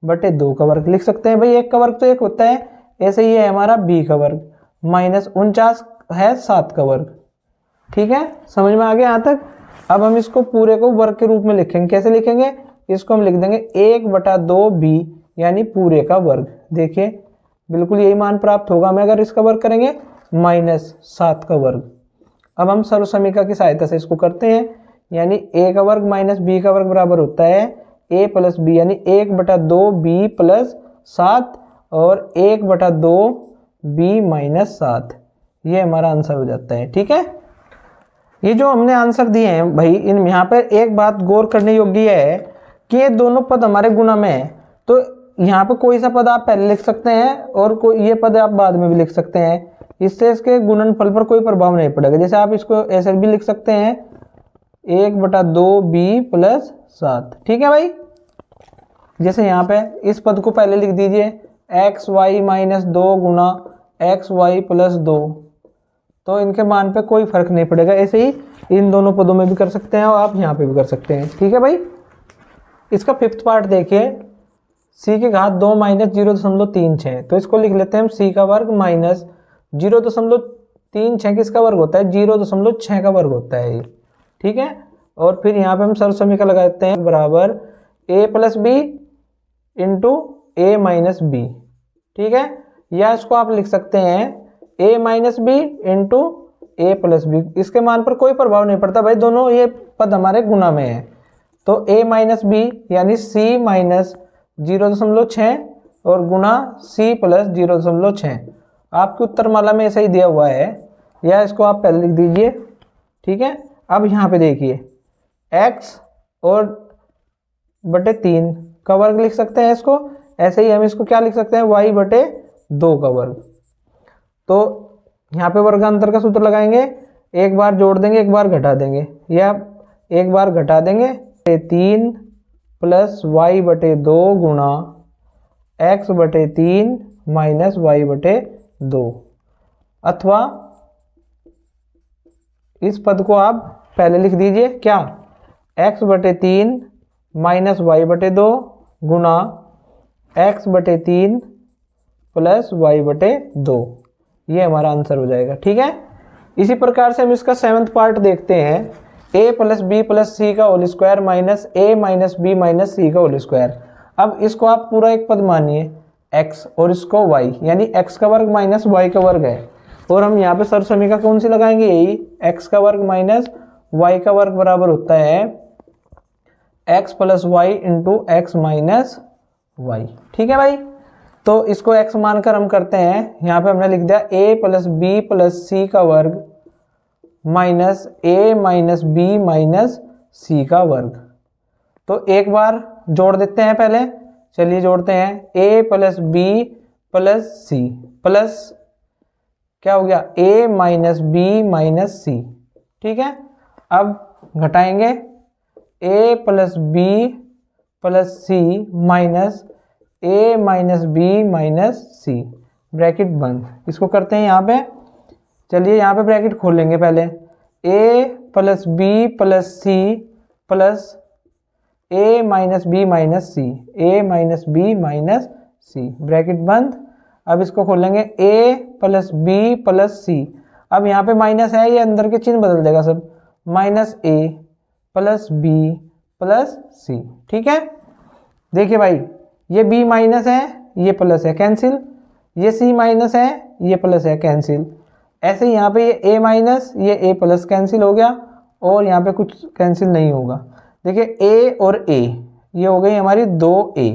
बटे 2 का वर्ग लिख सकते हैं भाई। 1 का वर्ग तो 1 होता है, ऐसे ही है हमारा b का वर्ग माइनस 49 है 7 का वर्ग। ठीक है, समझ में आ गया यहाँ तक। अब हम इसको पूरे को वर्ग के रूप में लिखेंगे। कैसे लिखेंगे, इसको हम लिख देंगे 1/2b यानी पूरे का वर्ग। देखिए बिल्कुल यही मान प्राप्त होगा हमें अगर इसका वर्ग करेंगे, माइनस 7 का वर्ग। अब हम सर्वसमीका की सहायता से इसको करते हैं, यानी a का वर्ग माइनस b का वर्ग बराबर होता है a प्लस बी, यानी 1/2b प्लस 7 और 1/2b माइनस 7। ये हमारा आंसर हो जाता है। ठीक है, ये जो हमने आंसर दिए हैं भाई, इन यहाँ पर एक बात गौर करने योग्य है कि ये दोनों पद हमारे गुणा में है, तो यहाँ पर कोई सा पद आप पहले लिख सकते हैं और कोई ये पद आप बाद में भी लिख सकते हैं। इससे इसके गुणनफल पर कोई प्रभाव नहीं पड़ेगा। जैसे आप इसको ऐसे भी लिख सकते हैं 1/2b प्लस 7। ठीक है भाई, जैसे यहाँ पे इस पद को पहले लिख दीजिए एक्स वाई माइनस 2 गुना एक्स वाई प्लस 2, तो इनके मान पे कोई फर्क नहीं पड़ेगा। ऐसे ही इन दोनों पदों में भी कर सकते हैं और आप यहाँ पे भी कर सकते हैं। ठीक है भाई, इसका फिफ्थ पार्ट देखिए, c की घात 2 माइनस 0.36, तो इसको लिख लेते हैं हम c का वर्ग माइनस 0.36 किसका वर्ग होता है, 0.6 का वर्ग होता है ये। ठीक है, और फिर यहाँ पे हम सर्वसमीकरण लगा देते हैं बराबर a plus B into A minus B. ठीक है, या इसको आप लिख सकते हैं a minus B into A plus B. इसके मान पर कोई प्रभाव नहीं पड़ता भाई, दोनों ये पद हमारे गुणा में है। तो a माइनस बी यानी c माइनस 0.6 और गुणा c प्लस 0.6। आपकी उत्तरमाला में ऐसा ही दिया हुआ है, या इसको आप पहले लिख दीजिए। ठीक है, अब यहाँ पे देखिए x और बटे 3 का वर्ग लिख सकते हैं इसको। ऐसे ही हम इसको क्या लिख सकते हैं, y बटे 2 का वर्ग। तो यहाँ पे वर्गांतर का सूत्र लगाएंगे, एक बार जोड़ देंगे एक बार घटा देंगे, या एक बार घटा देंगे 3 प्लस y बटे 2 गुणा x बटे 3 माइनस y बटे 2। अथवा इस पद को आप पहले लिख दीजिए क्या, x बटे 3 माइनस y बटे 2 गुणा x बटे 3 प्लस y बटे 2। ये हमारा आंसर हो जाएगा। ठीक है, इसी प्रकार से हम इसका 7वां पार्ट देखते हैं, a plus B plus C का whole square minus a minus B minus C का होल स्क्वायर। अब इसको आप पूरा एक पद मानिए x और इसको y, यानी x का वर्ग माइनस y का वर्ग है। और हम यहाँ पे सर्वसमीका कौन सी लगाएंगे, यही x का वर्ग माइनस y का वर्ग बराबर होता है x plus Y into X minus Y. ठीक है भाई, तो इसको x मानकर हम करते हैं, यहाँ पे हमने लिख दिया a plus B plus C का वर्ग minus a minus B minus C का वर्ग। तो एक बार जोड़ देते हैं पहले, चलिए जोड़ते हैं, a plus B plus C plus क्या हो गया a minus B minus C. ठीक है, अब घटाएंगे a plus B plus C minus a minus B minus C, bracket बंद। इसको करते हैं यहाँ पे, चलिए यहाँ पे ब्रैकेट खोल लेंगे पहले, a plus B plus C plus a minus B minus C, a minus B minus C, bracket बंद। अब इसको खोलेंगे a plus B plus C, अब यहाँ पे माइनस है, ये अंदर के चिन्ह बदल देगा सब, minus a plus B plus C. ठीक है, देखिए भाई ये b माइनस है, ये प्लस है, कैंसिल, ये c माइनस है, ये प्लस है, कैंसिल। ऐसे ही यहाँ पे ये a माइनस ये a प्लस कैंसिल हो गया, और यहाँ पे कुछ कैंसिल नहीं होगा। देखिए a और a ये हो गई हमारी 2a,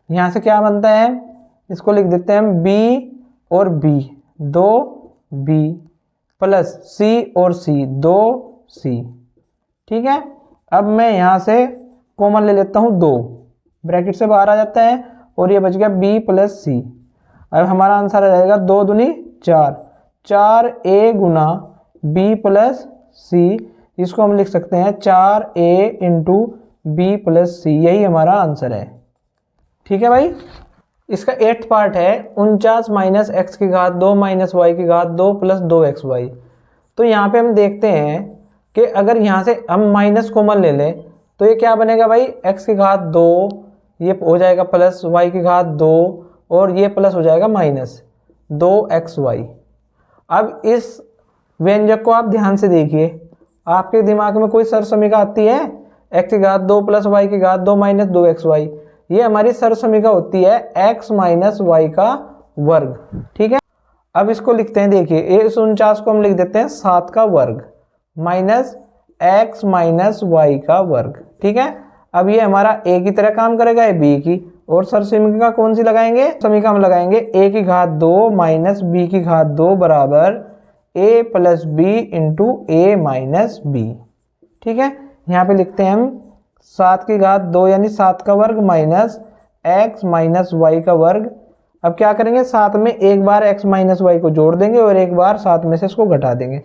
यहाँ से क्या बनता है, इसको लिख देते हैं हम b और b, 2b प्लस c और c, 2c। ठीक है, अब मैं यहाँ से कॉमन ले लेता हूँ 2, ब्रैकेट से बाहर आ जाता है और ये बच गया b प्लस सी। अब हमारा आंसर आ जाएगा 2 दूनी 4, 4a गुना b प्लस सी, इसको हम लिख सकते हैं 4a इंटू बी प्लस सी, यही हमारा आंसर है। ठीक है भाई, इसका 8th पार्ट है 49 माइनस एक्स की घात 2 माइनस वाई की घात 2 प्लस 2xy। तो यहाँ पे हम देखते हैं कि अगर यहाँ से हम माइनस कॉमन ले लें तो ये क्या बनेगा भाई, x की घात 2 ये हो जाएगा प्लस y की घात 2 और ये प्लस हो जाएगा माइनस 2xy। अब इस व्यंजक को आप ध्यान से देखिए, आपके दिमाग में कोई सरसमीका आती है, x की घात 2 प्लस y की घात 2 माइनस 2xy, ये हमारी सरसमीका होती है x माइनस वाई का वर्ग। ठीक है, अब इसको लिखते हैं, देखिए इस 49 को हम लिख देते हैं 7 का वर्ग माइनस x माइनस वाई का वर्ग। ठीक है, अब ये हमारा a की तरह काम करेगा, ये b की, और सरसमीका कौन सी लगाएंगे, समीका हम लगाएंगे a की घात 2 माइनस b की घात 2 बराबर a plus B into A minus B. ठीक है, यहाँ पे लिखते हैं हम 7 की घात 2 यानी 7 का वर्ग माइनस x माइनस वाई का वर्ग। अब क्या करेंगे, 7 में एक बार x माइनस वाई को जोड़ देंगे और एक बार 7 में से इसको घटा देंगे,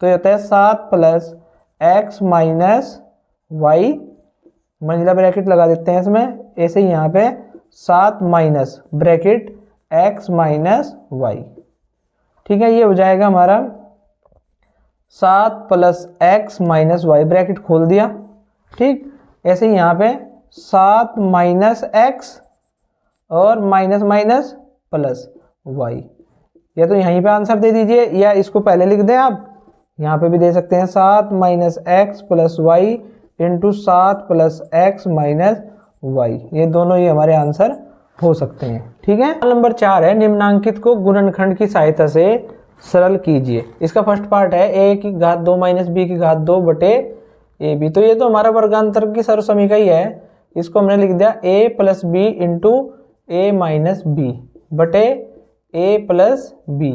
तो ये होता है 7 प्लस x माइनस वाई, मंजिला ब्रैकेट लगा देते हैं इसमें, ऐसे ही यहाँ पे 7 minus bracket x minus Y. ठीक है, ये हो जाएगा हमारा 7 plus X minus Y, bracket खोल दिया। ठीक, ऐसे ही यहाँ पे 7 माइनस एक्स और माइनस माइनस प्लस वाई, या तो यहीं पे आंसर दे दीजिए या इसको पहले लिख दें आप, यहाँ पे भी दे सकते हैं 7 minus X plus Y into 7 plus X minus Y, ये दोनों ही हमारे आंसर हो सकते हैं। ठीक है, नंबर 4 है निम्नांकित को गुणनखंड की सहायता से सरल कीजिए। इसका फर्स्ट पार्ट है a की घात 2 माइनस बी की घात 2 बटे ए बी। तो ये तो हमारा वर्गांतर की सर्वसमीका ही है, इसको हमने लिख दिया a plus B into A minus B बटे ए प्लस बी।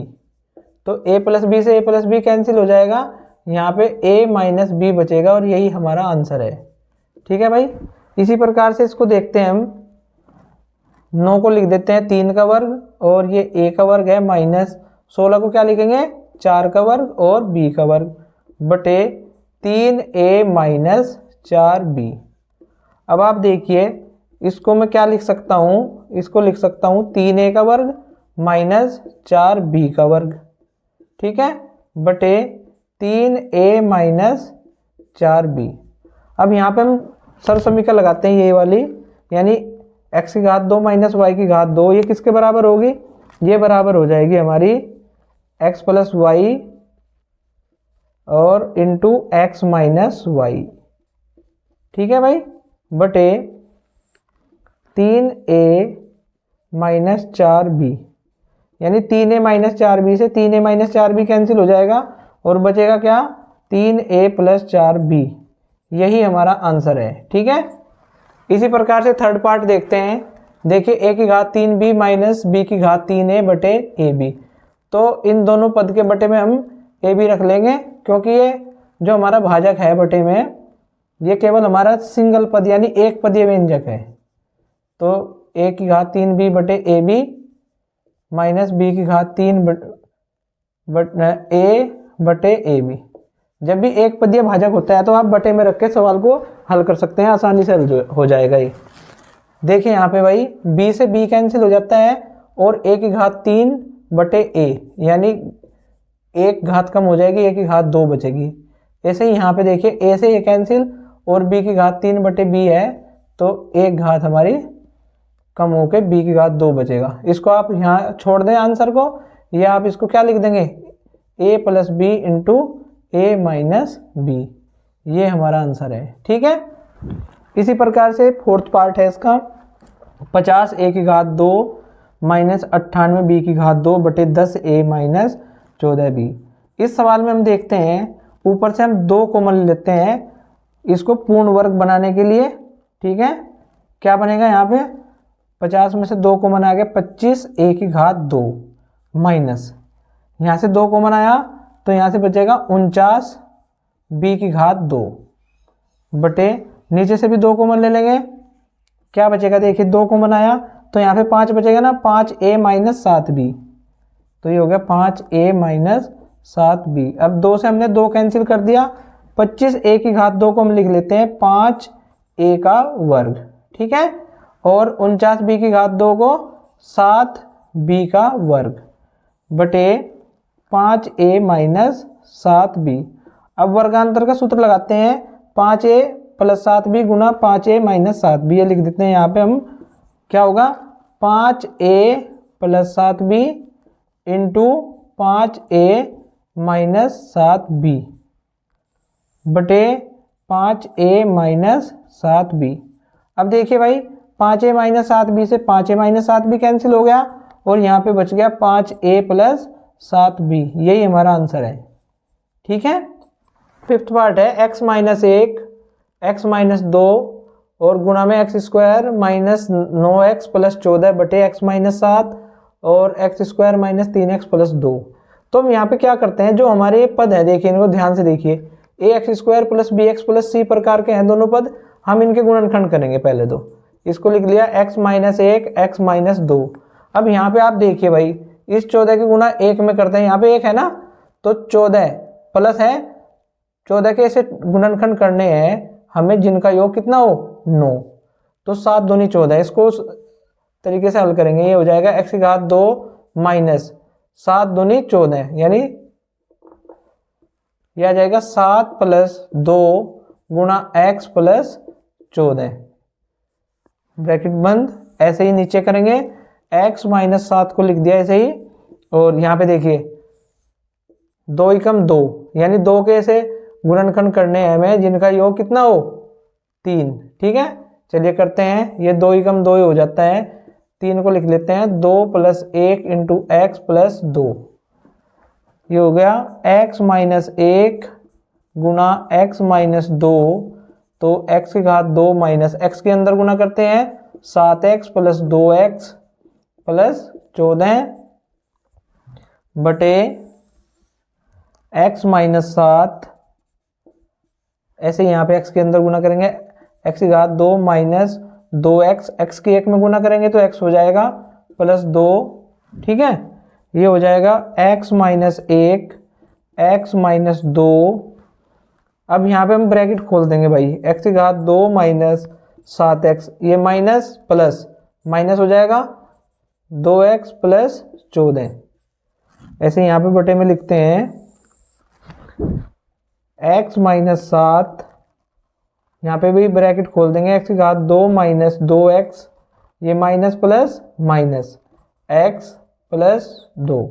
तो a प्लस बी से a प्लस बी कैंसिल हो जाएगा, यहाँ पे a माइनस बी बचेगा और यही हमारा आंसर है। ठीक है भाई, इसी प्रकार से इसको देखते हैं हम, 9 को लिख देते हैं 3 का वर्ग और ये a का वर्ग है माइनस 16 को क्या लिखेंगे 4 का वर्ग और b का वर्ग बटे 3a माइनस 4b। अब आप देखिए इसको मैं क्या लिख सकता हूँ, इसको लिख सकता हूँ 3a का वर्ग माइनस 4b का वर्ग, ठीक है, बटे 3a माइनस 4b। अब यहाँ पे हम सरसमीका लगाते हैं ये वाली, यानी x की घात 2 माइनस वाई की घात 2, ये किसके बराबर होगी, ये बराबर हो जाएगी हमारी x प्लस वाई और इंटू एक्स माइनस वाई। ठीक है भाई, बटे 3a माइनस 4b, यानी 3a माइनस 4b से 3a माइनस 4b कैंसिल हो जाएगा और बचेगा क्या, 3a प्लस 4b। यही हमारा आंसर है। ठीक है, इसी प्रकार से थर्ड पार्ट देखते हैं। देखिए a की घात 3b माइनस b की घात 3a बटे ab। तो इन दोनों पद के बटे में हम ab रख लेंगे, क्योंकि ये जो हमारा भाजक है बटे में, ये केवल हमारा सिंगल पद यानी एक पदीय व्यंजक है। तो a की घात 3b बटे ab माइनस b की घात 3 a बटे ab। जब भी एक पदीय भाजक होता है तो आप बटे में रख के सवाल को हल कर सकते हैं, आसानी से हो जाएगा ये। देखिए यहाँ पे भाई b से b कैंसिल हो जाता है और a की घात 3 बटे a, यानी एक घात कम हो जाएगी, a की घात 2 बचेगी। ऐसे ही यहाँ पे देखिए a से a कैंसिल और b की घात 3 बटे b है, तो एक घात हमारी कम होके b की घात 2 बचेगा। इसको आप यहाँ छोड़ दें आंसर को, या आप इसको क्या लिख देंगे, a plus b into a minus b। ये हमारा आंसर है। ठीक है, इसी प्रकार से फोर्थ पार्ट है इसका, 50 a की घात 2 माइनस 98 b की घात 2 बटे 10 a माइनस 14 b। इस सवाल में हम देखते हैं ऊपर से हम 2 कॉमन लेते हैं इसको पूर्ण वर्ग बनाने के लिए। ठीक है, क्या बनेगा यहाँ पे, 50 में से 2 कॉमन आ गया, 25 a की घात 2 माइनस, यहाँ से 2 कॉमन आया तो यहाँ से बचेगा 49 b की घात 2 बटे, नीचे से भी 2 कॉमन ले लेंगे, क्या बचेगा, देखिए 2 कॉमन आया तो यहाँ पे 5 बचेगा ना, 5a माइनस 7b। तो ये हो गया 5a माइनस 7b। अब 2 से हमने 2 कैंसिल कर दिया, 25a की घात 2 को हम लिख लेते हैं 5a का वर्ग। ठीक है, और 49b की घात 2 को 7b का वर्ग बटे 5a माइनस 7b। अब वर्गांतर का सूत्र लगाते हैं, 5a प्लस 7b गुना 5a माइनस 7b। ये लिख देते हैं यहाँ पे हम, क्या होगा, 5a plus 7b into 5a minus 7b बटे 5a माइनस 7b। अब देखिए भाई 5a माइनस 7b से 5a माइनस 7b कैंसिल हो गया और यहाँ पे बच गया 5a प्लस 7b। यही हमारा आंसर है। ठीक है, फिफ्थ पार्ट है x माइनस 1 x माइनस 2 और गुणा में x square minus 9x plus 14 बटे x माइनस 7 और x square minus 3x plus 2। तो हम यहाँ पे क्या करते हैं, जो हमारे पद है देखिए इनको ध्यान से देखिए, A X square plus B X plus C प्रकार के हैं दोनों पद, हम इनके गुणनखंड करेंगे पहले। तो इसको लिख लिया x माइनस 1 x माइनस 2। अब यहाँ पे आप देखिए भाई इस 14 के गुणा 1 में करते हैं, यहाँ पे 1 है ना, तो 14 प्लस है 14 के ऐसे गुणनखंड करने हैं हमें जिनका योग कितना हो 9, तो 7 दूनी 14। इसको उस तरीके से हल करेंगे, ये हो जाएगा x की घात 2 माइनस 7 दूनी 14, यानी यह आ जाएगा 7 प्लस 2 गुणा x प्लस 14, ब्रैकेट बंद। ऐसे ही नीचे करेंगे, x माइनस 7 को लिख दिया ऐसे ही, और यहाँ पे देखिए 2 एकम 2, यानी 2 के ऐसे गुणनखंड करने हैं हमें जिनका योग कितना हो 3। ठीक है, चलिए करते हैं, ये 2 एकम 2 ही हो जाता है, 3 को लिख लेते हैं 2 प्लस 1 इंटू एक्स प्लस 2। ये हो गया x माइनस 1 गुणा x माइनस 2, तो x की घात 2 माइनस x के अंदर गुणा करते हैं 7x प्लस 2x प्लस 14 बटे x माइनस 7। ऐसे यहाँ पे x के अंदर गुणा करेंगे, x की घात 2 माइनस 2x, x की 1 में गुणा करेंगे तो x हो जाएगा प्लस 2। ठीक है, ये हो जाएगा x माइनस 1 x माइनस 2। अब यहाँ पे हम ब्रैकेट खोल देंगे भाई, x की घात 2 माइनस 7x, ये माइनस प्लस माइनस हो जाएगा 2x प्लस 14। ऐसे यहाँ पे बटे में लिखते हैं x माइनस 7, यहाँ पे भी ब्रैकेट खोल देंगे, x की घात 2 माइनस 2x, ये minus plus minus x plus 2।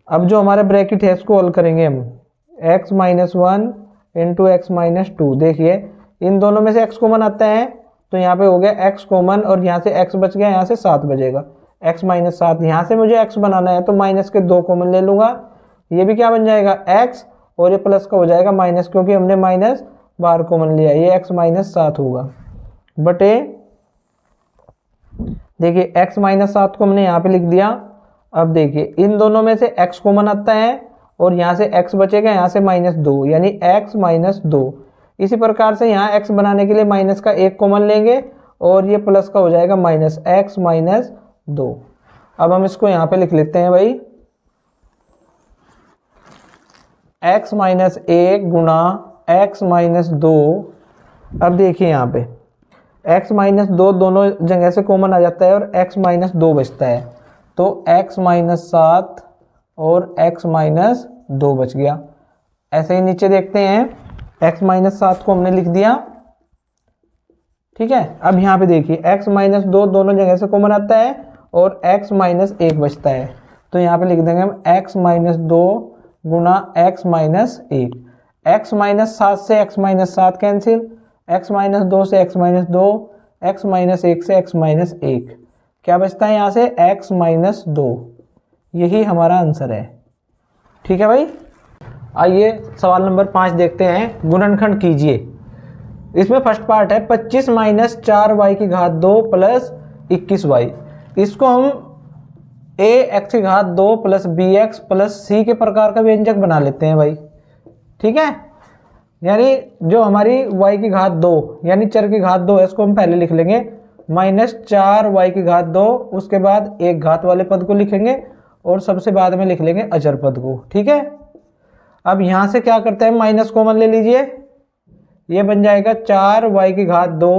अब जो हमारा ब्रैकेट है इसको हल करेंगे हम, x minus 1 into X minus 2। देखिए इन दोनों में से x कॉमन आता है तो यहाँ पे हो गया x कॉमन, और यहाँ से x बच गया, यहाँ से 7 बचेगा, x माइनस 7, यहाँ से मुझे x बनाना है तो माइनस के 2 कॉमन ले लूँगा, ये भी क्या बन जाएगा x, और ये प्लस का हो जाएगा माइनस, क्योंकि हमने माइनस बाहर कॉमन लिया, ये x माइनस 7 होगा बटे, देखिए x माइनस 7 को हमने यहाँ पे लिख दिया। अब देखिए इन दोनों में से x कॉमन आता है और यहाँ से x बचेगा, यहाँ से -2 यानी x माइनस 2। इसी प्रकार से यहाँ x बनाने के लिए माइनस का 1 कॉमन लेंगे और ये प्लस का हो जाएगा माइनस x माइनस 2। अब हम इसको यहाँ पे लिख लेते हैं भाई, x माइनस 1 गुणा x माइनस 2। अब देखिए यहाँ पे x माइनस 2 दोनों जगह से कॉमन आ जाता है और x माइनस 2 बचता है, तो x माइनस 7 और x माइनस 2 बच गया। ऐसे ही नीचे देखते हैं, x माइनस 7 को हमने लिख दिया, ठीक है। अब यहाँ पे देखिए x माइनस 2 दोनों जगह से कॉमन आता है और x माइनस 1 बचता है, तो यहाँ पे लिख देंगे हम x माइनस 2 गुणा x माइनस 1। x माइनस 7 से x minus 7 cancel, x minus 2 से x माइनस 2, x माइनस 1 से x माइनस 1, क्या बचता है यहाँ से x माइनस 2। यही हमारा आंसर है, ठीक है भाई। आइए सवाल नंबर 5 देखते हैं, गुणनखंड कीजिए। इसमें फर्स्ट पार्ट है 25 माइनस 4y की घात 2 प्लस 21y। इसको हम a x की घात 2 प्लस bx प्लस c के प्रकार का व्यंजक बना लेते हैं भाई, ठीक है। यानी जो हमारी y की घात 2 यानी चर की घात 2 है, इसको हम पहले लिख लेंगे माइनस 4y की घात 2, उसके बाद एक घात वाले पद को लिखेंगे और सबसे बाद में लिख लेंगे अचर पद को, ठीक है। अब यहाँ से क्या करते हैं, माइनस कॉमन ले लीजिए, ये बन जाएगा 4y की घात 2,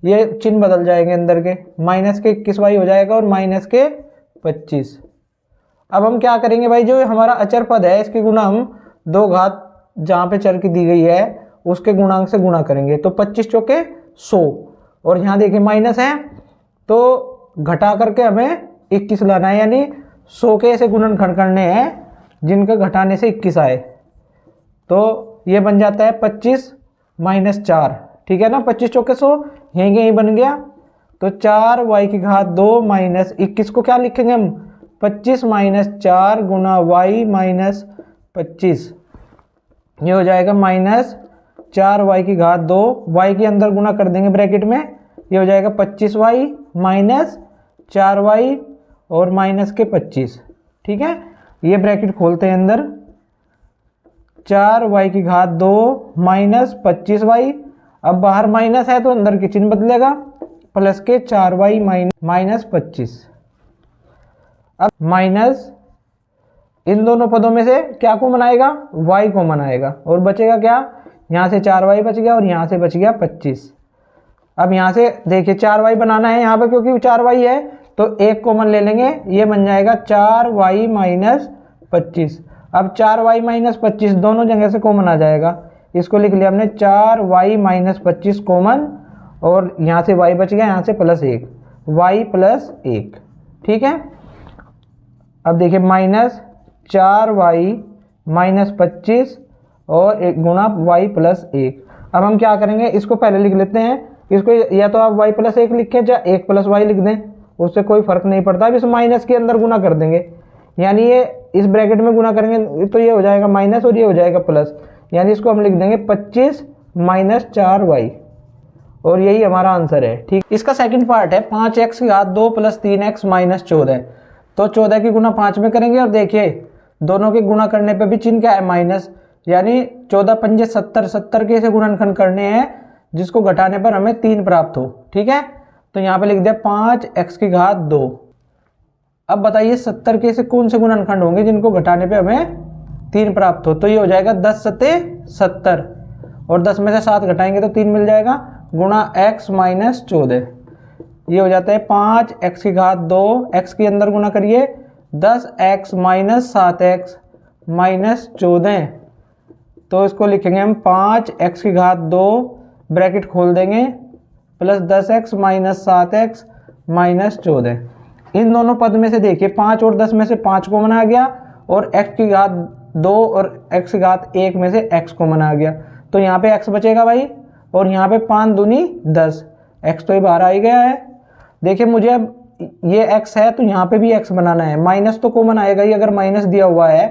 ये चिन्ह बदल जाएंगे अंदर के, माइनस के 21y हो जाएगा और माइनस के 25। अब हम क्या करेंगे भाई, जो हमारा अचर पद है इसकी गुणा हम 2 घात जहाँ पे चर की दी गई है उसके गुणांक से गुणा करेंगे, तो 25 चौके 100, और यहाँ देखिए माइनस है तो घटा करके हमें 21 लाना है, यानी 100 के ऐसे गुणनखंड करने हैं जिनके घटाने से 21 आए, तो ये बन जाता है 25 माइनस 4, ठीक है ना। 25 चौके 100, यहीं बन गया, तो 4y की घात 2 माइनस 21 को क्या लिखेंगे हम, 25 माइनस 4 गुणा y माइनस 25, ये हो जाएगा माइनस 4y की घात 2, y के अंदर गुणा कर देंगे ब्रैकेट में, ये हो जाएगा 25y माइनस 4y और माइनस के 25, ठीक है। ये ब्रैकेट खोलते हैं अंदर, 4y की घात 2 माइनस 25y, अब बाहर माइनस है तो अंदर के चिन्ह बदलेगा, प्लस के 4y माइनस 25। अब माइनस इन दोनों पदों में से क्या कॉमन आएगा, y कॉमन आएगा, और बचेगा क्या, यहाँ से 4y बच गया और यहाँ से बच गया 25। अब यहाँ से देखिए 4y बनाना है यहाँ पे, क्योंकि 4y है तो 1 कॉमन ले लेंगे, ये बन जाएगा 4y माइनस 25। अब 4y माइनस 25 दोनों जगह से कॉमन आ जाएगा, इसको लिख लिया हमने 4y माइनस 25 कॉमन, और यहाँ से y बच गया, यहाँ से प्लस 1, y प्लस 1, ठीक है। अब देखिए माइनस 4y माइनस 25 और एक गुणा y प्लस 1। अब हम क्या करेंगे, इसको पहले लिख लेते हैं, इसको या तो आप y प्लस 1 लिखें या 1 प्लस y लिख दें, उससे कोई फर्क नहीं पड़ता। अब इस माइनस के अंदर गुना कर देंगे, यानी ये इस ब्रैकेट में गुना करेंगे तो ये हो जाएगा माइनस और ये हो जाएगा प्लस, यानी इसको हम लिख देंगे 25 माइनस 4y, और यही हमारा आंसर है, ठीक। इसका सेकंड पार्ट है 5x की घात 2 प्लस 3x माइनस 14, तो 14 की गुना 5 में करेंगे, और देखिए दोनों के गुना करने पे भी चिन्ह क्या है, माइनस, यानी 14 पंजे 70, 70 के ऐसे गुणनखंड करने हैं जिसको घटाने पर हमें 3 प्राप्त हो, ठीक है। तो यहाँ पे लिख दिया 5x की घात 2। अब बताइए 70 के ऐसे कौन से गुणनखंड होंगे जिनको घटाने पे हमें 3 प्राप्त हो, तो ये हो जाएगा 10 सत्ते 70, और 10 में से 7 घटाएंगे तो 3 मिल जाएगा, गुणा x माइनस 14, ये हो जाता है 5x की घात 2, x के अंदर गुना करिए 10x माइनस 7x माइनस 14, तो इसको लिखेंगे हम 5x की घात 2 ब्रैकेट खोल देंगे plus 10x minus 7x minus 14। इन दोनों पद में से देखिए 5 और 10 में से 5 कॉमन आ गया, और x की घात 2 और x की घात 1 में से x कॉमन आ गया, तो यहाँ पे x बचेगा भाई, और यहाँ पे 5 दूनी 10, x तो ये बाहर आ ही गया है। देखिए मुझे अब ये x है तो यहाँ पे भी x बनाना है, माइनस तो कॉमन आएगा ही, अगर माइनस दिया हुआ है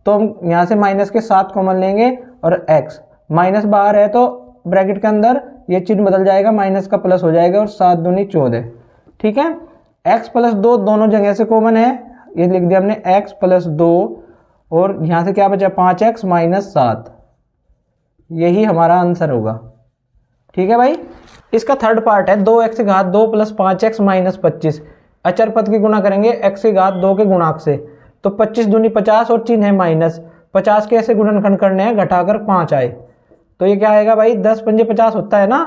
तो हम यहाँ से माइनस के 7 कॉमन लेंगे और x माइनस बाहर है तो ब्रैकेट के अंदर ये चिन्ह बदल जाएगा, माइनस का प्लस हो जाएगा और 7 दूनी 14। ठीक है, x प्लस 2 दोनों जगह से कॉमन है, ये लिख दिया हमने x प्लस 2 और यहाँ से क्या बचा 5x माइनस 7, यही हमारा आंसर होगा। ठीक है भाई, इसका थर्ड पार्ट है 2x की घात 2 प्लस 5x माइनस 25। अचर पद की गुणा करेंगे x की घात 2 के गुणांक से, तो 25 दूनी 50 और चिन्ह है माइनस, 50 के ऐसे गुणनखंड करने हैं घटाकर 5 आए, तो ये क्या आएगा भाई 10 पंजे 50 होता है ना,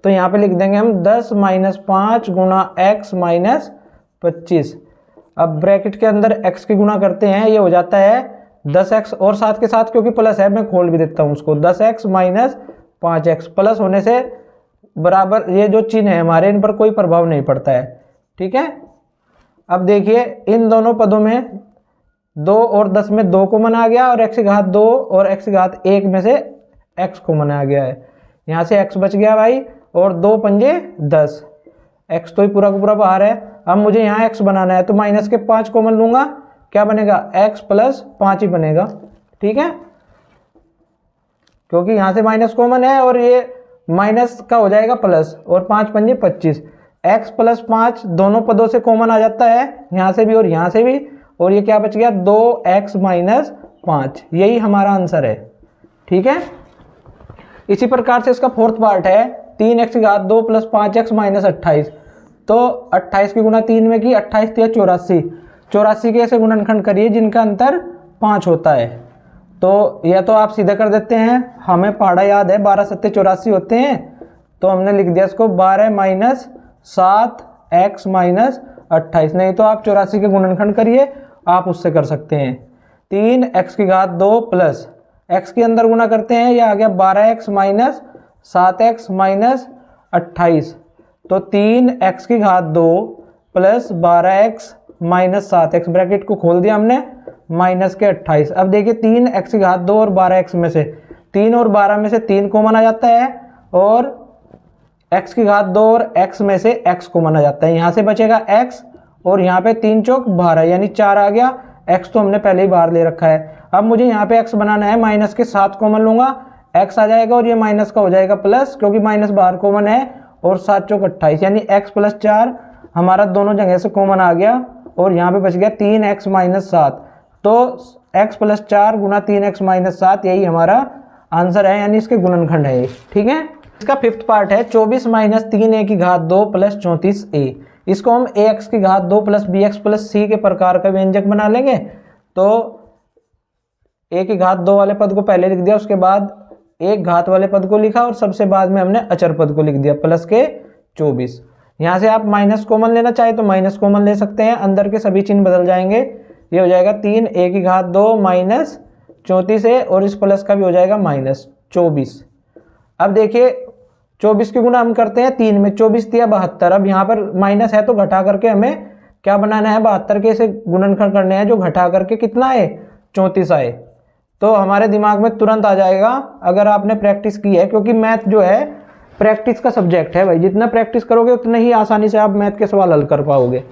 तो यहाँ पे लिख देंगे हम 10 माइनस 5 गुणा x माइनस 25। अब ब्रैकेट के अंदर x की गुणा करते हैं, ये हो जाता है 10x और साथ के साथ क्योंकि प्लस है मैं खोल भी देता हूँ उसको, 10x माइनस 5x प्लस होने से बराबर, ये जो चिन्ह है हमारे इन पर कोई प्रभाव नहीं पड़ता है। ठीक है, अब देखिए इन दोनों पदों में 2 और 10 में 2 कॉमन आ गया और x की घात 2 और x की घात 1 में से x कॉमन आ गया है, यहाँ से x बच गया भाई और 2 पंजे 10, x तो ही पूरा का पूरा बाहर है। अब मुझे यहाँ x बनाना है तो माइनस के 5 कॉमन लूंगा, क्या बनेगा x प्लस 5 ही बनेगा। ठीक है, क्योंकि यहाँ से माइनस कॉमन है और ये माइनस का हो जाएगा प्लस, और 5 पंजे 25, x प्लस 5 दोनों पदों से कॉमन आ जाता है, यहाँ से भी और यहाँ से भी, और ये क्या बच गया 2x माइनस 5, यही हमारा आंसर है। ठीक है, इसी प्रकार से इसका फोर्थ पार्ट है 3x की घात 2 प्लस 5x माइनस 28, तो 28 की गुणा 3 में की, 28 दिया 84, 84 के ऐसे गुणनखंड करिए जिनका अंतर 5 होता है, तो यह तो आप सीधे कर देते हैं, हमें पढ़ा याद है 12 सत्ते 84 होते हैं, तो हमने लिख दिया इसको 12 माइनस 7x माइनस 28, नहीं तो आप 84 के गुणनखंड करिए, आप उससे कर सकते हैं। 3x की घात 2 प्लस x के अंदर गुणा करते हैं, यह आ गया 12x माइनस 7x माइनस 28, तो 3x की घात 2 plus 12x minus 7x, bracket को खोल दिया हमने, माइनस के 28। अब देखिए 3x की घात 2 और 12x में से 3 और 12 में से 3 कॉमन आ जाता है, और x की घात 2 और x में से x कॉमन आ जाता है, यहाँ से बचेगा x और यहाँ पे 3 चौक 12 यानी 4 आ गया, x तो हमने पहले ही बाहर ले रखा है। अब मुझे यहाँ पे x बनाना है, माइनस के 7 कॉमन लूंगा, x आ जाएगा और ये माइनस का हो जाएगा प्लस, क्योंकि माइनस बाहर कॉमन है, और 7 चौक 28 यानी x प्लस 4 हमारा दोनों जगह से कॉमन आ गया, और यहाँ पे बच गया 3x माइनस 7, तो x प्लस 4 गुना 3x माइनस 7, यही हमारा आंसर है, यानी इसके गुणनखंड है ये। ठीक है, इसका फिफ्थ पार्ट है 24 माइनस 3a की घात 2 प्लस 34a, इसको हम ax की घात 2 प्लस bx प्लस c के प्रकार का व्यंजक बना लेंगे, तो a की घात 2 वाले पद को पहले लिख दिया, उसके बाद एक घात वाले पद को लिखा और सबसे बाद में हमने अचर पद को लिख दिया प्लस के 24। यहाँ से आप माइनस कॉमन लेना चाहे तो माइनस कॉमन ले सकते हैं, अंदर के सभी चिन्ह बदल जाएंगे, ये हो जाएगा 3a की घात 2 माइनस 34a, और इस प्लस का भी हो जाएगा माइनस 24। अब देखिए 24 की गुणा हम करते हैं 3 में, 24 दिया 72, अब यहाँ पर माइनस है तो घटा करके हमें क्या बनाना है, 72 के इसे गुणनखंड करने हैं जो घटा करके कितना आए 34 आए, तो हमारे दिमाग में तुरंत आ जाएगा अगर आपने प्रैक्टिस की है, क्योंकि मैथ जो है प्रैक्टिस का सब्जेक्ट है भाई, जितना प्रैक्टिस करोगे उतना ही आसानी से आप मैथ के सवाल हल कर पाओगे।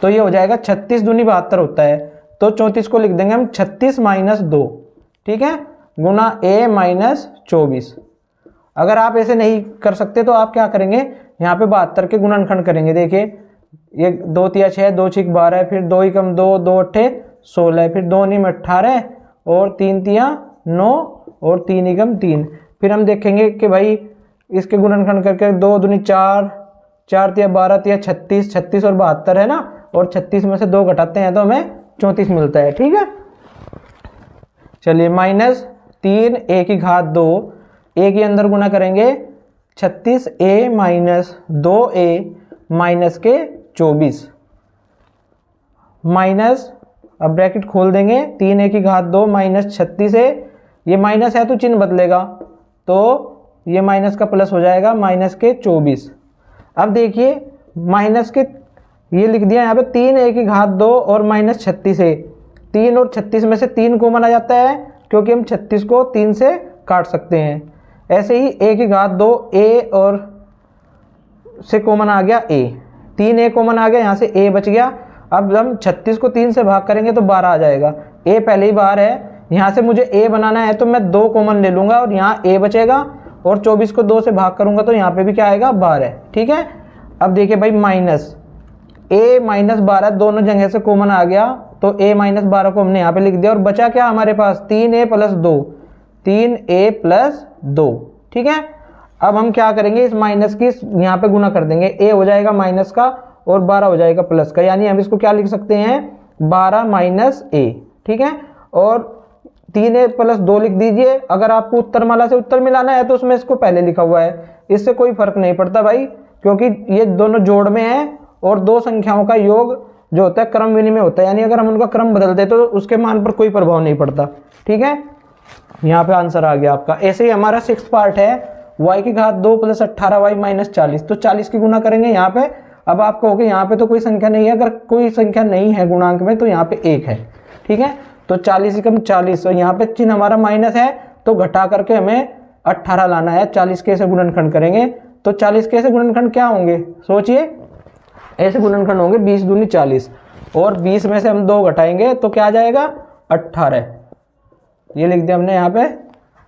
तो ये हो जाएगा 36 दूनी 72 होता है, तो 34 को लिख देंगे हम 36 माइनस 2, ठीक है, गुना a माइनस 24। अगर आप ऐसे नहीं कर सकते तो आप क्या करेंगे, यहाँ पे 72 के गुणनखंड करेंगे। देखिए ये 2 तिया 6, 2 छिक 12, फिर 2 ही कम 2, 2 अट्ठे 16, फिर 2 नीम 18 और 3 तिया 9 और 3 ही कम 3। फिर हम देखेंगे कि भाई इसके गुणनखंड करके 2 दूनी 4, 4 तिया 12 तिया 36, 36 और 72 है ना, और 36 में से 2 घटाते हैं तो हमें 34 मिलता है। ठीक है, चलिए माइनस 3a की घात 2, a के अंदर गुना करेंगे 36a माइनस 2a माइनस के 24, माइनस, अब ब्रैकेट खोल देंगे, 3a की घात 2 माइनस 36a, ये माइनस है तो चिन्ह बदलेगा, तो ये माइनस का प्लस हो जाएगा माइनस के 24। अब देखिए माइनस के ये लिख दिया यहाँ पे 3a की घात 2 और माइनस 36a, 3 और 36 में से 3 कॉमन आ जाता है, क्योंकि हम 36 को 3 से काट सकते हैं। ऐसे ही a की घात 2 a और से कॉमन आ गया a, 3a कॉमन आ गया, यहाँ से a बच गया। अब हम 36 को 3 से भाग करेंगे तो 12 आ जाएगा। a पहले ही बाहर है, यहाँ से मुझे a बनाना है तो मैं 2 कॉमन ले लूँगा और यहाँ a बचेगा, और 24 को 2 से भाग करूँगा तो यहाँ पे भी क्या आएगा 12। ठीक है, अब देखिए भाई माइनस a माइनस 12 दोनों जगह से कॉमन आ गया, तो a माइनस 12 को हमने यहाँ पे लिख दिया, और बचा क्या हमारे पास 3a प्लस 2, 3a प्लस 2। ठीक है, अब हम क्या करेंगे, इस माइनस की यहाँ पे गुना कर देंगे, a हो जाएगा माइनस का और 12 हो जाएगा प्लस का, यानी हम इसको क्या लिख सकते हैं 12 माइनस a। ठीक है, और 3a प्लस 2 लिख दीजिए। अगर आपको उत्तरमाला से उत्तर मिलाना है तो उसमें इसको पहले लिखा हुआ है, इससे कोई फर्क नहीं पड़ता भाई, क्योंकि ये दोनों जोड़ में है और दो संख्याओं का योग जो होता है क्रम विनिमय होता है, यानी अगर हम उनका क्रम बदल दे तो उसके मान पर कोई प्रभाव नहीं पड़ता। ठीक है, यहाँ पे आंसर आ गया आपका। ऐसे ही हमारा 6th पार्ट है y की घात 2 प्लस 18y माइनस 40, तो 40 की गुना करेंगे यहाँ पे। अब आप कहोगे यहाँ पे तो कोई संख्या नहीं है, अगर कोई संख्या नहीं है गुणांक में तो यहाँ पे 1 है। ठीक है, तो 40 कम 40, और यहाँ पे चिन्ह हमारा माइनस है तो घटा करके हमें 18 लाना है। 40 के से गुणनखंड करेंगे तो 40 के से गुणनखंड क्या होंगे, सोचिए, ऐसे गुणनखंड होंगे 20 दूनी 40, और 20 में से हम 2 घटाएंगे तो क्या आ जाएगा 18। ये लिख दिया हमने यहाँ पे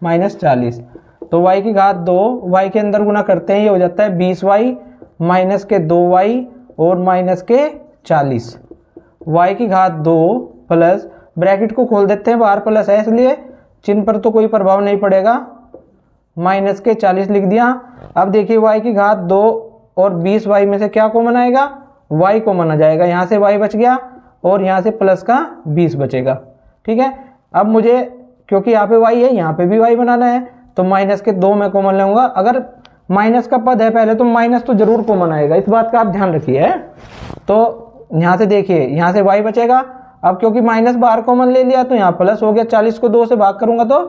माइनस 40। तो y की घात 2 y के अंदर गुना करते हैं, ये हो जाता है 20y माइनस के 2y और माइनस के 40। y की घात 2 प्लस, ब्रैकेट को खोल देते हैं, बाहर प्लस है इसलिए चिन्ह पर तो कोई प्रभाव नहीं पड़ेगा, माइनस के 40 लिख दिया। अब देखिए y की घात 2 और 20y में से क्या कॉमन आएगा, y कॉमन आ जाएगा, यहाँ से y बच गया और यहाँ से प्लस का 20 बचेगा। ठीक है, अब मुझे क्योंकि यहाँ पे y है यहाँ पे भी y बनाना है, तो माइनस के 2 में कॉमन लूँगा। अगर माइनस का पद है पहले तो माइनस तो जरूर कॉमन आएगा, इस बात का आप ध्यान रखिए। तो यहाँ से देखिए, यहाँ से y बचेगा, अब क्योंकि माइनस बाहर कॉमन ले लिया तो यहाँ प्लस हो गया, 40 को 2 से भाग करूँगा तो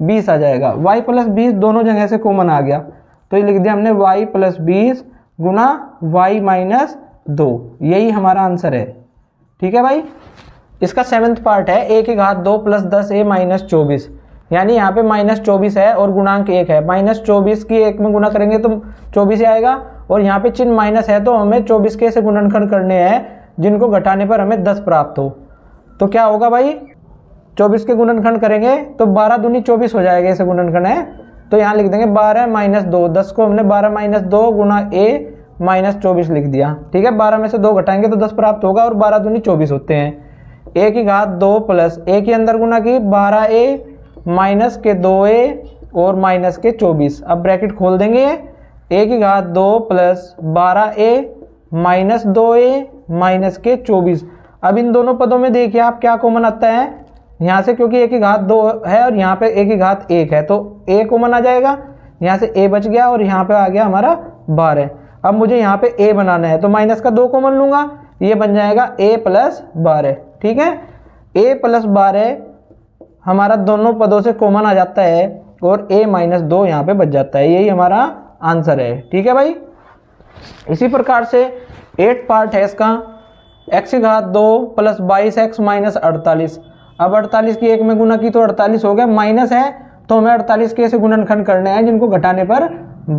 20 आ जाएगा, y प्लस 20 दोनों जगह से कॉमन आ गया, तो ये लिख दिया हमने y प्लस 20 गुना y माइनस 2, यही हमारा आंसर है। ठीक है भाई, इसका 7th पार्ट है a की घात 2 प्लस 10a माइनस 24, यानी यहाँ पे माइनस 24 है और गुणांक 1 है, माइनस 24 की 1 में गुना करेंगे तो 24 ही आएगा, और यहाँ पे चिन्ह माइनस है तो हमें 24 के से गुणनखंड करने हैं जिनको घटाने पर हमें 10 प्राप्त हो। तो क्या होगा भाई, 24 के गुणनखंड करेंगे तो 12 दूनी 24 हो जाएगा, ऐसे गुणनखंड है, तो यहाँ लिख देंगे 12 माइनस 2, 10 को हमने 12 माइनस 2 गुना a माइनस 24 लिख दिया। ठीक है, 12 में से 2 घटाएंगे तो 10 प्राप्त होगा, और 12 दूनी 24 होते हैं। a की घात 2 प्लस a के अंदर गुना की 12a माइनस के 2a और माइनस के 24, अब ब्रैकेट खोल देंगे, a की घात 2 plus 12a minus 2a minus के 24। अब इन दोनों पदों में देखिए आप क्या कॉमन आता है, यहाँ से क्योंकि a की घात 2 है और यहाँ पे a की घात 1 है तो a कॉमन आ जाएगा, यहाँ से a बच गया और यहाँ पे आ गया हमारा 12। अब मुझे यहाँ पे a बनाना है तो माइनस का 2 कॉमन लूँगा, ये बन जाएगा a प्लस 12। ठीक है, a प्लस 12 हमारा दोनों पदों से कॉमन आ जाता है और a माइनस 2 यहाँ पे बच जाता है, यही हमारा आंसर है। ठीक है भाई, इसी प्रकार से 8th पार्ट है इसका, x की घात 2 प्लस 22x माइनस 48। अब 48 की 1 में गुना की तो 48 हो गया, माइनस है तो हमें 48 के से गुणनखंड करने हैं जिनको घटाने पर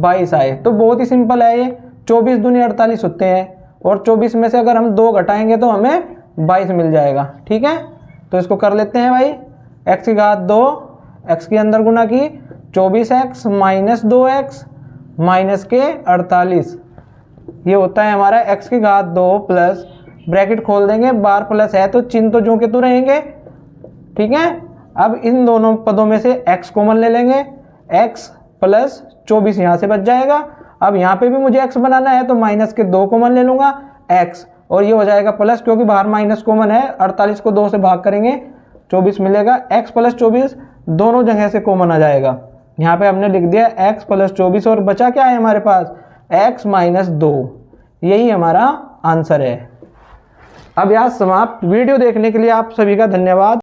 22 आए। तो बहुत ही सिंपल है ये, 24 दूनी 48 होते हैं और 24 में से अगर हम 2 घटाएंगे तो हमें 22 मिल जाएगा। ठीक है, तो इसको कर लेते हैं भाई, x की घात 2 x के अंदर गुना की 24x माइनस 2x माइनस के 48, ये होता है हमारा x की घात 2 प्लस, ब्रैकेट खोल देंगे, बार प्लस है तो चिन्ह तो जो के तो रहेंगे। ठीक है, अब इन दोनों पदों में से x कॉमन ले लेंगे, x प्लस 24 यहाँ से बच जाएगा। अब यहाँ पे भी मुझे x बनाना है तो माइनस के 2 कॉमन ले लूँगा x, और ये हो जाएगा प्लस, क्योंकि बाहर माइनस कॉमन है, 48 को 2 से भाग करेंगे 24 मिलेगा, x प्लस 24 दोनों जगह से कॉमन आ जाएगा। यहाँ पे हमने लिख दिया x प्लस 24 और बचा क्या है हमारे पास x माइनस 2, यही हमारा आंसर है। अब यहाँ समाप्त। वीडियो देखने के लिए आप सभी का धन्यवाद।